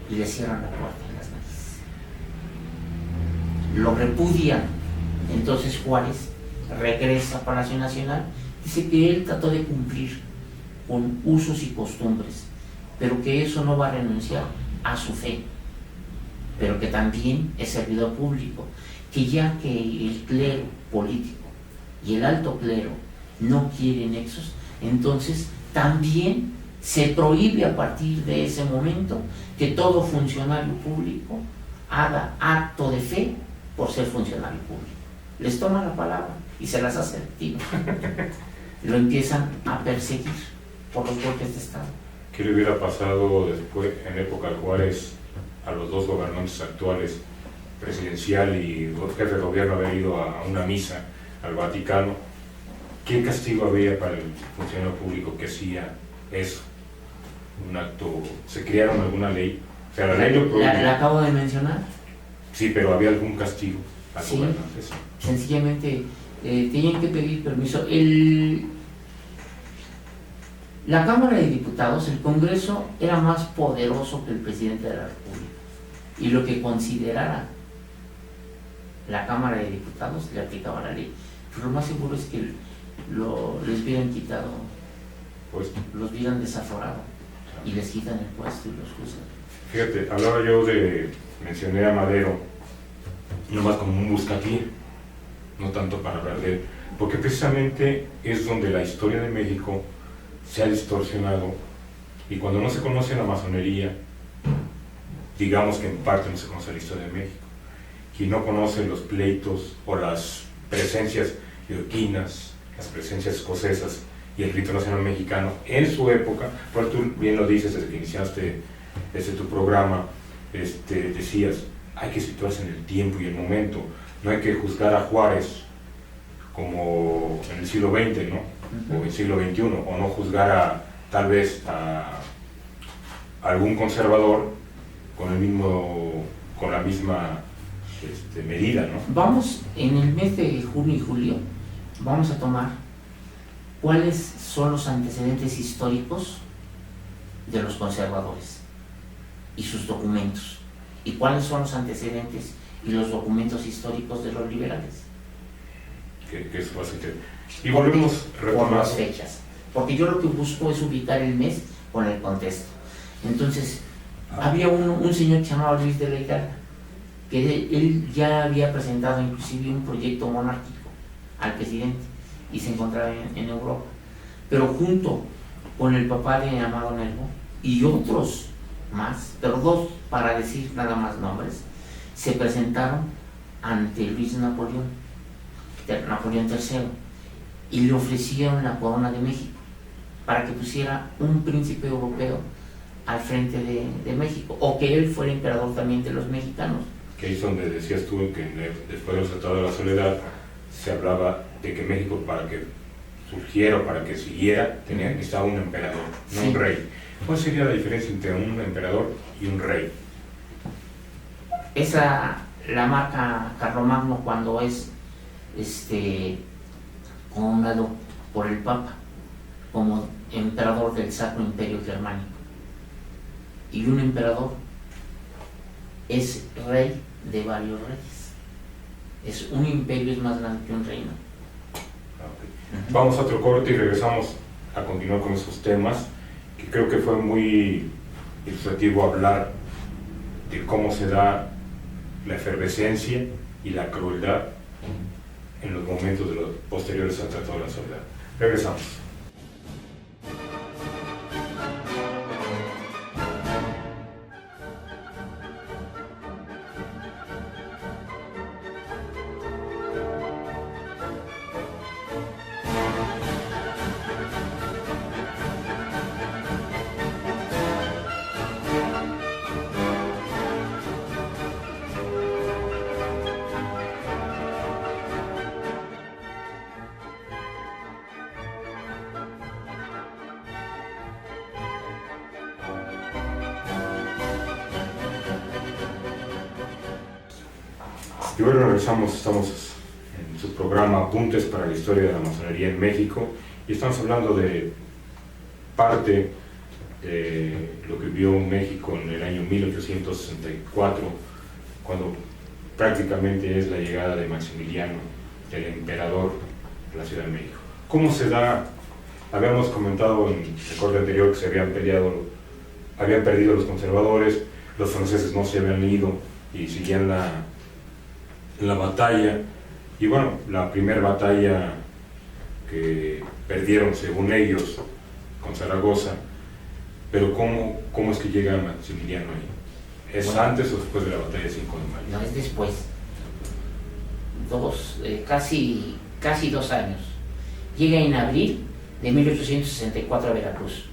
y le cierran la puerta en las narices. Lo repudian. Entonces Juárez regresa a Palacio Nacional, dice que él trató de cumplir con usos y costumbres, pero que eso no va a renunciar a su fe, pero que también es servidor público, que ya que el clero político y el alto clero no quieren nexos, entonces también se prohíbe a partir de ese momento que todo funcionario público haga acto de fe por ser funcionario público. Les toma la palabra y se las hace efectivas. Lo empiezan a perseguir por los golpes de Estado. ¿Qué le hubiera pasado después, en época de Juárez, a los dos gobernantes actuales, presidencial y jefe de gobierno, haber ido a una misa al Vaticano? ¿Qué castigo había para el funcionario público que hacía eso? Un acto, ¿se crearon alguna ley? O sea, la ley lo prohíbe. La acabo de mencionar. Sí, pero ¿había algún castigo al gobernante? Sí. Sencillamente tenían que pedir permiso. La Cámara de Diputados, el Congreso, era más poderoso que el presidente de la República. Y lo que considerara la Cámara de Diputados le aplicaba la ley. Pero lo más seguro es que les hubieran quitado, los hubieran desaforado y les quitan el puesto y los juzgan. Fíjate, mencioné a Madero nomás como un buscapié, no tanto para hablar de él, porque precisamente es donde la historia de México se ha distorsionado, y cuando no se conoce la masonería, digamos que en parte no se conoce la historia de México. Quien no conoce los pleitos o las presencias yorquinas, las presencias escocesas y el rito nacional mexicano en su época, pues tú bien lo dices desde que iniciaste tu programa, decías, hay que situarse en el tiempo y el momento, no hay que juzgar a Juárez como en el siglo XX, ¿no? O el siglo XXI, o no juzgar tal vez a algún conservador con la misma medida, ¿no? Vamos, en el mes de junio y julio, vamos a tomar cuáles son los antecedentes históricos de los conservadores y sus documentos, y cuáles son los antecedentes y los documentos históricos de los liberales. Que eso va a ser. Y volvemos por las fechas, porque yo lo que busco es ubicar el mes con el contexto. Entonces, había un señor que se llamaba Luis de la Higarda, que él ya había presentado inclusive un proyecto monárquico al presidente y se encontraba en Europa, pero junto con el papá de Amado Nervo y otros más, pero dos, para decir nada más nombres, se presentaron ante Luis Napoleón III, y le ofrecieron la corona de México para que pusiera un príncipe europeo al frente de México, o que él fuera emperador también de los mexicanos. Que es donde decías tú que después de los tratados de la soledad se hablaba de que México, para que surgiera, para que siguiera, tenía que estar un emperador, no un rey. ¿Cuál sería la diferencia entre un emperador y un rey? Esa la marca Carlomagno cuando es coronado por el Papa como emperador del Sacro Imperio Germánico. Y un emperador es rey de varios reyes. Un imperio es más grande que un reino. Okay. Vamos a otro corte y regresamos a continuar con esos temas, que creo que fue muy ilustrativo hablar de cómo se da la efervescencia y la crueldad en los momentos de los posteriores al Tratado de la Soledad. Regresamos. Y bueno, regresamos, estamos en su programa Apuntes para la Historia de la Masonería en México, y estamos hablando de parte de lo que vio México en el año 1864, cuando prácticamente es la llegada de Maximiliano, el emperador, a la Ciudad de México. ¿Cómo se da? Habíamos comentado en el corte anterior que se habían perdido los conservadores, los franceses no se habían ido y seguían la batalla, y bueno, la primera batalla que perdieron según ellos con Zaragoza, pero ¿cómo es que llega Maximiliano ahí? ¿Es antes o después de la batalla de 5 de mayo? No, es después, casi 2 años. Llega en abril de 1864 a Veracruz.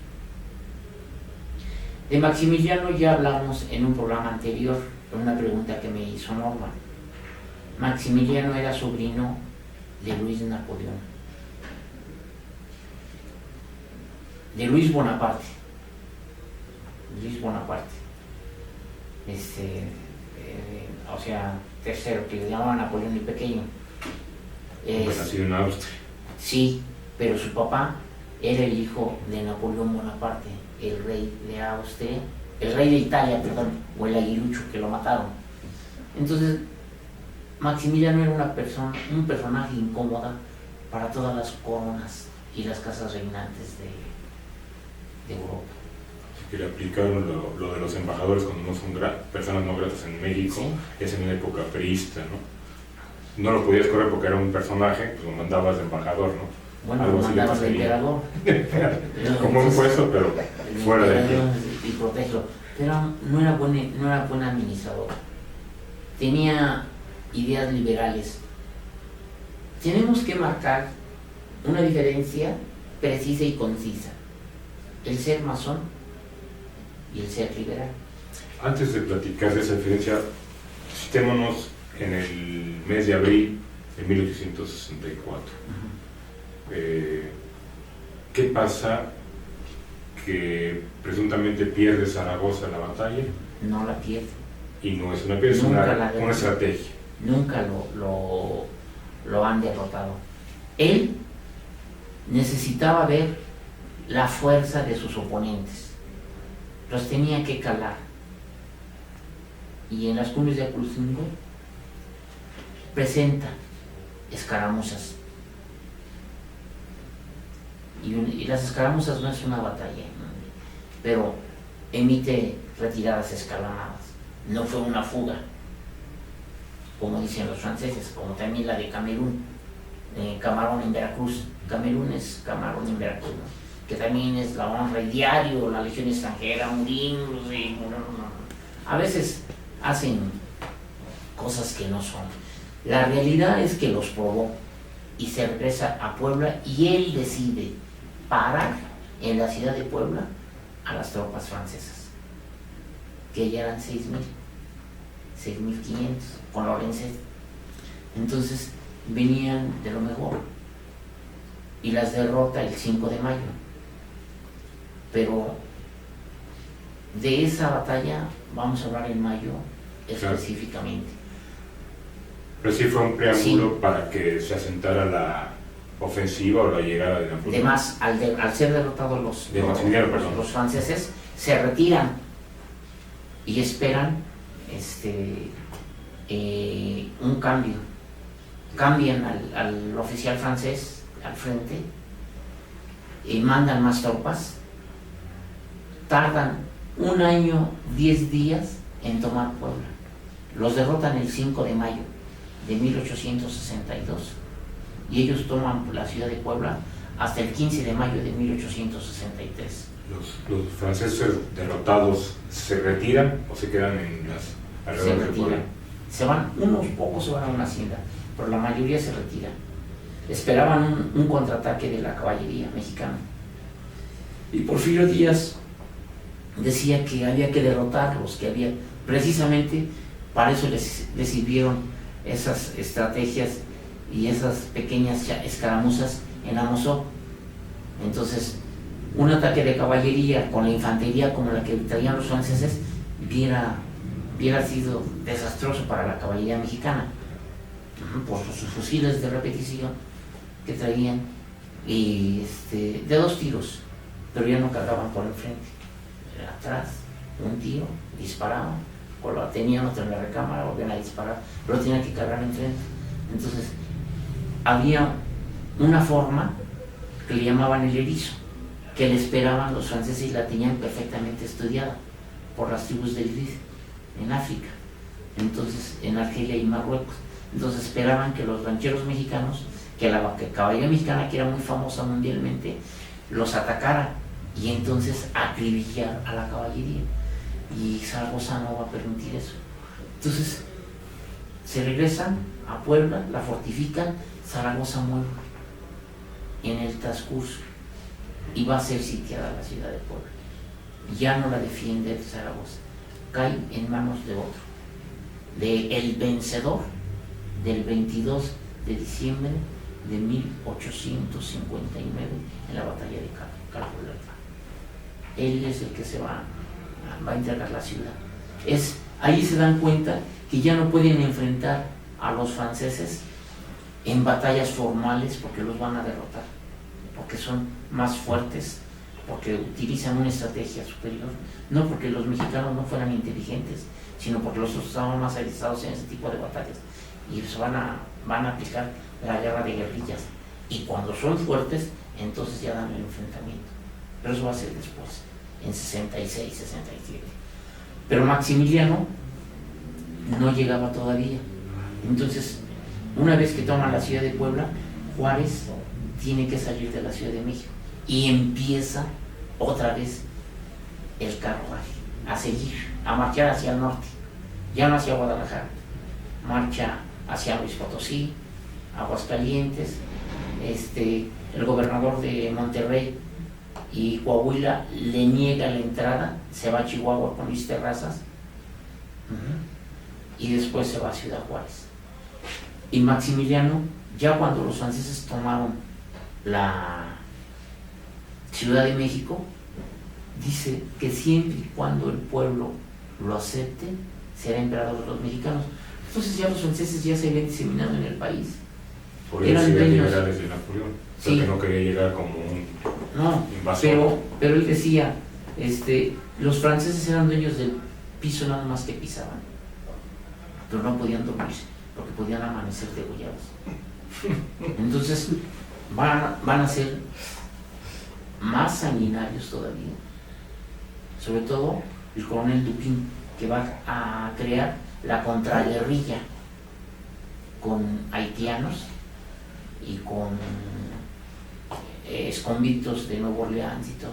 De Maximiliano ya hablamos en un programa anterior, en una pregunta que me hizo Norma. Maximiliano era sobrino de Luis Napoleón, de Luis Bonaparte. O sea, tercero, que le llamaban Napoleón el Pequeño. Nacido en Austria. Sí, pero su papá era el hijo de Napoleón Bonaparte, el rey de Austria, el rey de Italia, perdón, o el aguilucho que lo mataron. Entonces, Maximiliano era un personaje incómodo para todas las coronas y las casas reinantes de Europa. que le aplicaron lo de los embajadores cuando no son personas no gratas en México, sí. Es en la época priista, ¿no? No lo podías correr porque era un personaje, pues lo mandabas de embajador, ¿no? Bueno, lo mandabas de emperador. Como un puesto, pero fuera de aquí. Y protegerlo. Pero no era buen administrador. Tenía ideas liberales. Tenemos que marcar una diferencia precisa y concisa. El ser masón y el ser liberal. Antes de platicar de esa diferencia, citémonos en el mes de abril de 1864. ¿Qué pasa? Que presuntamente pierde Zaragoza la batalla. No la pierde. Y no es una pieza, es una estrategia. Nunca lo han derrotado. Él necesitaba ver la fuerza de sus oponentes. Los tenía que calar. Y en las cumbres de Aculcingo presenta escaramuzas. Y las escaramuzas no es una batalla, ¿no? Pero emite retiradas escalonadas. No fue una fuga, como dicen los franceses, como también la de Camerún, Camarón en Veracruz. Camerún es Camarón en Veracruz, ¿no? Que también es la honra y diario, la legión extranjera, Murín, a veces hacen cosas que no son. La realidad es que los probó y se regresa a Puebla y él decide parar en la ciudad de Puebla a las tropas francesas, que ya eran 6,500 con Lorenzet. Entonces venían de lo mejor y las derrota el 5 de mayo. Pero de esa batalla vamos a hablar en mayo específicamente. Pero sí fue un preámbulo para que se asentara la ofensiva o la llegada de Napoleón. Además, al ser derrotados los franceses, se retiran y esperan un cambio. Cambian al oficial francés al frente y mandan más tropas. Tardan 1 año, 10 días en tomar Puebla. Los derrotan el 5 de mayo de 1862 y ellos toman la ciudad de Puebla hasta el 15 de mayo de 1863. Los franceses derrotados se retiran o se quedan en las alrededores de Puebla. Se van, unos pocos se van a una hacienda, pero la mayoría se retira. Esperaban un contraataque de la caballería mexicana. Y Porfirio Díaz decía que había que derrotarlos, que había, precisamente para eso les sirvieron esas estrategias y esas pequeñas escaramuzas en Amosó. Entonces, un ataque de caballería con la infantería como la que traían los franceses hubiera sido desastroso para la caballería mexicana, por sus fusiles de repetición que traían, y de 2 tiros, pero ya no cargaban por el frente. Atrás, un tiro, disparaban, o lo tenían otro en la recámara, volvían a disparar, pero tenían que cargar en frente. Entonces, había una forma que le llamaban el erizo, que le esperaban los franceses y la tenían perfectamente estudiada por las tribus del Grid en África, entonces en Argelia y Marruecos. Entonces esperaban que los rancheros mexicanos, que la caballería mexicana, que era muy famosa mundialmente, los atacara y entonces acribillar a la caballería. Y Zaragoza no va a permitir eso. Entonces se regresan a Puebla, la fortifican, Zaragoza muere en el transcurso y va a ser sitiada la ciudad de Puebla. Ya no la defiende Zaragoza, cae en manos de otro, el vencedor del 22 de diciembre de 1859 en la batalla de Calpulalpa. Él es el que se va a entregar la ciudad. Ahí se dan cuenta que ya no pueden enfrentar a los franceses en batallas formales porque los van a derrotar, porque son más fuertes, porque utilizan una estrategia superior, no porque los mexicanos no fueran inteligentes, sino porque los otros estaban más alistados en ese tipo de batallas y se van a aplicar la guerra de guerrillas, y cuando son fuertes entonces ya dan el enfrentamiento, pero eso va a ser después. en 66, 67. Pero Maximiliano no llegaba todavía. Entonces, una vez que toma la ciudad de Puebla, Juárez tiene que salir de la Ciudad de México y empieza otra vez el carruaje a seguir, a marchar hacia el norte, ya no hacia Guadalajara, marcha hacia Luis Potosí, Aguascalientes. El gobernador de Monterrey y Coahuila le niega la entrada, se va a Chihuahua con Luis Terrazas, y después se va a Ciudad Juárez. Y Maximiliano, ya cuando los franceses tomaron la Ciudad de México, dice que siempre y cuando el pueblo lo acepte, será emperador de los mexicanos. Entonces ya los franceses ya se habían diseminado en el país. Por eso se iban liberales de Napoleón, porque no quería llegar como un invasor. Pero él decía, los franceses eran dueños del piso nada más que pisaban, pero no podían dormir, porque podían amanecer degollados. Entonces van a ser más sanguinarios todavía, sobre todo el coronel Dupin, que va a crear la contraguerrilla con haitianos y con exconvictos de Nueva Orleans y todo,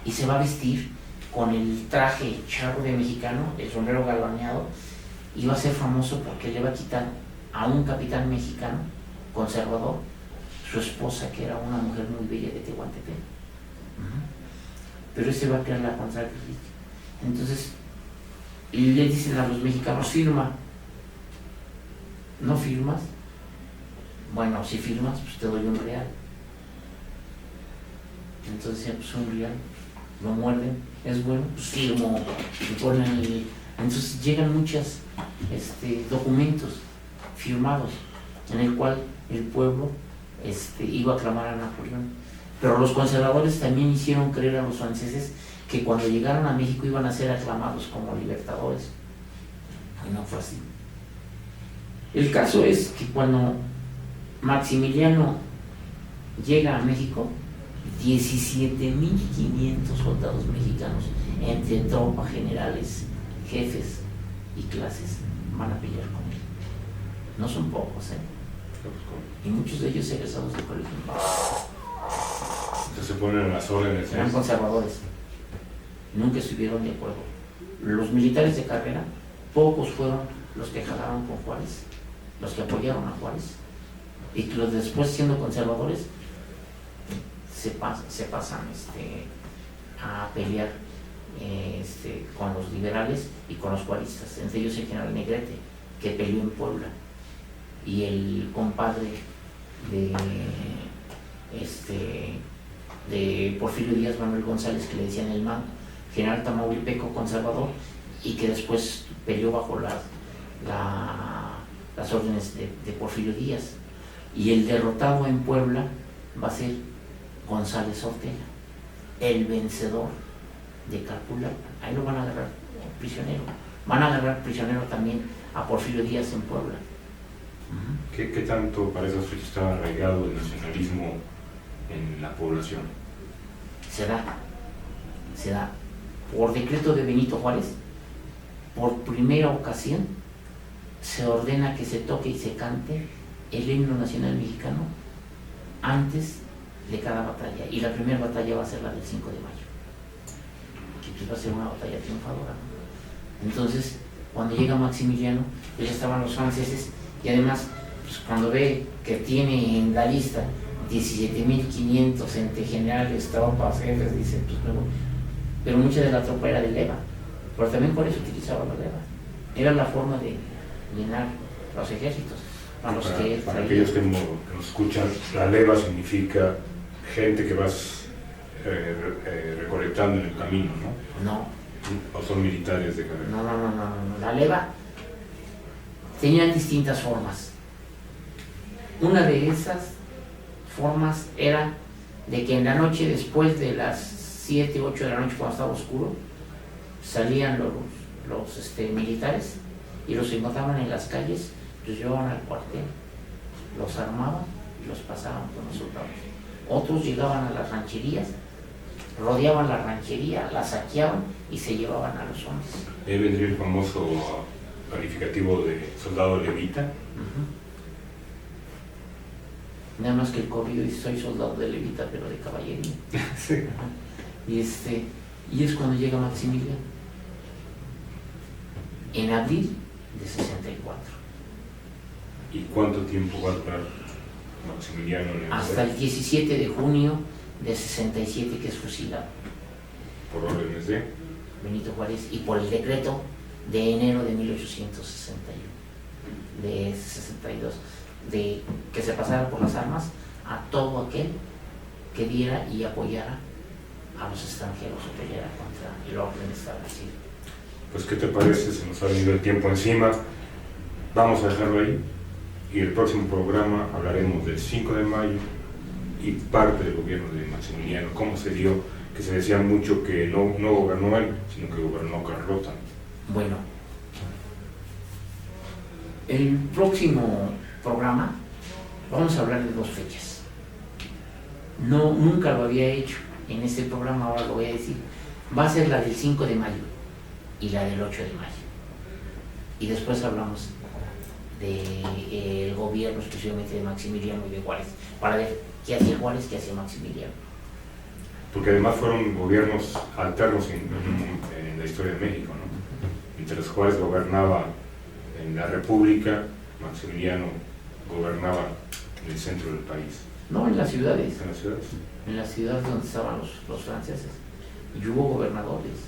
y se va a vestir con el traje charro de mexicano, el sombrero galoneado, y va a ser famoso porque le va a quitar a un capitán mexicano conservador su esposa, que era una mujer muy bella de Tehuantepec. Pero ese va a crear la contraguerrilla. Entonces le dicen a los mexicanos: firma. ¿No firmas? Bueno, si firmas, pues te doy un real. Entonces, pues un real, lo muerden, es bueno, pues firmo, y ponen entonces llegan muchos documentos firmados en el cual el pueblo iba a aclamar a Napoleón. Pero los conservadores también hicieron creer a los franceses que cuando llegaron a México iban a ser aclamados como libertadores. Y no fue así. El caso es que cuando Maximiliano llega a México, 17.500 soldados mexicanos, entre tropas, generales, jefes y clases, van a pelear con él. No son pocos, y muchos de ellos egresados de colegio. Entonces se ponen en las órdenes. Eran conservadores, nunca estuvieron de acuerdo. Los militares de carrera, pocos fueron los que jalaron con Juárez, los que apoyaron a Juárez, y que los después, siendo conservadores, se pasan a pelear con los liberales y con los juaristas, entre ellos el general Negrete, que peleó en Puebla, y el compadre de Porfirio Díaz, Manuel González, que le decían el Man, general tamaulipeco conservador, y que después peleó bajo las órdenes de Porfirio Díaz. Y el derrotado en Puebla va a ser González Ortega, el vencedor de Calpula. Ahí lo van a agarrar prisionero. Van a agarrar prisionero también a Porfirio Díaz en Puebla. ¿Qué tanto para esas fechas estaba arraigado el nacionalismo en la población? Se da. Por decreto de Benito Juárez, por primera ocasión, se ordena que se toque y se cante el himno nacional mexicano antes de cada batalla. Y la primera batalla va a ser la del 5 de mayo. Que pues va a ser una batalla triunfadora. Entre cuando llega Maximiliano, pues ya estaban los franceses, y además, pues cuando ve que tiene en la lista 17.500 entre generales, tropas, jefes, dice, pues luego, pero mucha de la tropa era de leva, pero también por eso utilizaba la leva. Era la forma de llenar los ejércitos. Para aquellos que nos escuchan, la leva significa gente que vas recolectando en el camino, ¿no? No. ¿O son militares de carrera? No. La leva tenían distintas formas. Una de esas formas era de que en la noche, después de las 7, 8 de la noche, cuando estaba oscuro, salían los militares y los encontraban en las calles, los llevaban al cuartel, los armaban y los pasaban con los soldados. Otros llegaban a las rancherías rodeaban la ranchería, la saqueaban y se llevaban a los hombres. Ahí vendría el famoso calificativo de soldado levita. Nada más que el corrido dice: soy soldado de levita, pero de caballería. Sí. Y es cuando llega Maximiliano, en abril de 64. ¿Y cuánto tiempo va a durar Maximiliano en el Hasta el 17 de junio de 67, que es fusilado por órdenes de Benito Juárez y por el decreto de enero de 1861, de 62, de que se pasara por las armas a todo aquel que diera y apoyara a los extranjeros o peleara contra el orden establecido. Pues, ¿qué te parece? Se nos ha venido el tiempo encima. Vamos a dejarlo ahí. Y el próximo programa hablaremos del 5 de mayo y parte del gobierno de Maximiliano, cómo se dio, que se decía mucho que no gobernó él, sino que gobernó Carlota. Bueno, el próximo programa vamos a hablar de 2 fechas. Nunca lo había hecho en este programa, ahora lo voy a decir. Va a ser la del 5 de mayo y la del 8 de mayo. Y después hablamos del gobierno exclusivamente de Maximiliano y de Juárez, para ver qué hacía Juárez, qué hacía Maximiliano. Porque además fueron gobiernos alternos en la historia de México, ¿no? Mientras Juárez gobernaba en la República, Maximiliano gobernaba en el centro del país. No, en las ciudades. ¿En las ciudades? En las ciudades donde estaban los franceses. Y hubo gobernadores.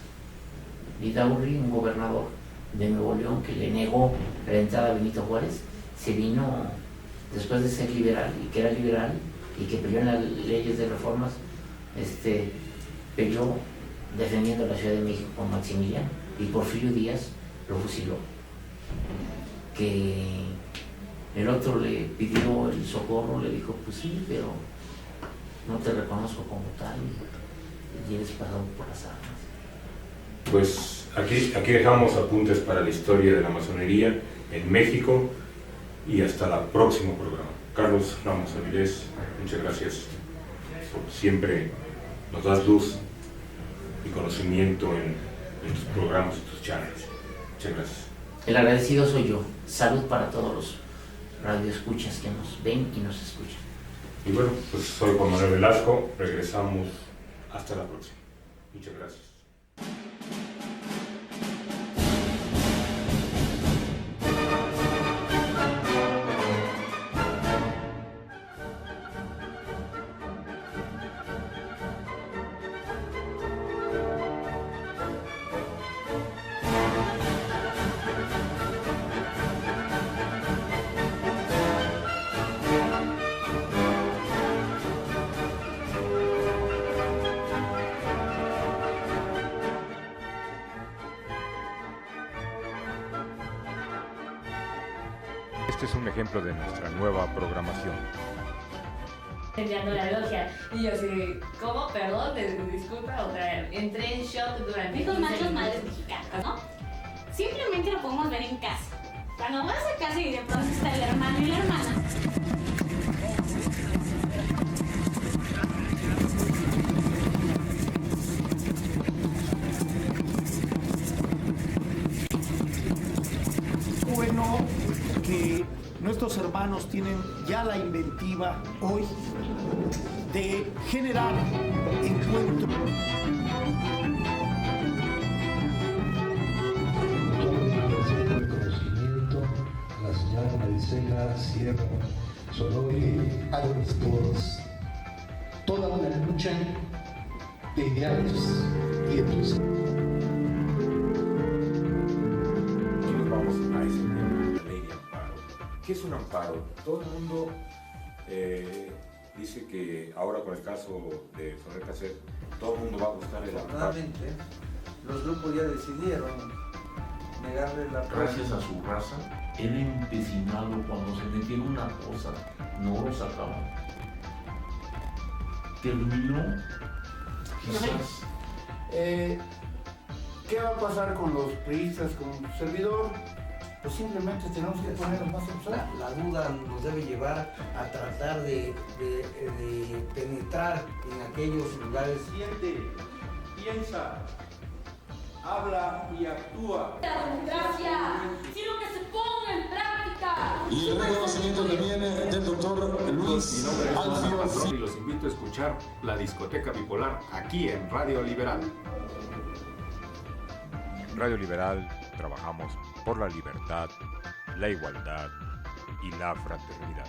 Vidaurri, un gobernador de Nuevo León, que le negó la entrada a Benito Juárez, se vino después de ser liberal, y que era liberal y que peleó en las leyes de reformas, peleó defendiendo la Ciudad de México con Maximiliano, y Porfirio Díaz lo fusiló. Que el otro le pidió el socorro, le dijo: pues sí, pero no te reconozco como tal y eres pasado por las armas. Pues aquí dejamos apuntes para la historia de la masonería en México, y hasta el próximo programa. Carlos Ramos Avilés, muchas gracias por siempre nos das luz y conocimiento en tus programas y tus charlas. Muchas gracias. El agradecido soy yo. Salud para todos los radioescuchas que nos ven y nos escuchan. Y bueno, pues soy Juan Manuel Velasco. Regresamos hasta la próxima. Muchas gracias. Este es un ejemplo de nuestra nueva programación. Enviando la logia. Y yo así, ¿cómo? Perdón, disculpa, otra vez. Entré en shock durante. Hijos machos, madres mexicanas, ¿no? Simplemente lo podemos ver en casa. Cuando vas a casa y de pronto está el hermano y la hermana. Bueno, que nuestros hermanos tienen ya la inventiva hoy de generar encuentros. El conocimiento a la señora Marisela Sierra Soroy por toda una lucha de ideales y de Vamos a ese tema de la ley de amparo. ¿Qué es un amparo? Todo el mundo dice que ahora con el caso de Soler Caset, todo el mundo va a buscar el amparo. Afortunadamente, los grupos ya decidieron negarle la Gracias a su raza, el empecinado cuando se metía en una cosa no lo sacaba. Terminó quizás. ¿Qué va a pasar con los priistas, con su servidor? pues simplemente tenemos que ponernos más observados. La duda nos debe llevar a tratar de penetrar en aquellos lugares. Siente, piensa, habla y actúa. La democracia, sino que se ponga en práctica. Y el reconocimiento también del doctor Luis Mi nombre es Alfio. Patrón y los invito a escuchar La Discoteca Bipolar aquí en Radio Liberal. En Radio Liberal trabajamos por la libertad, la igualdad y la fraternidad.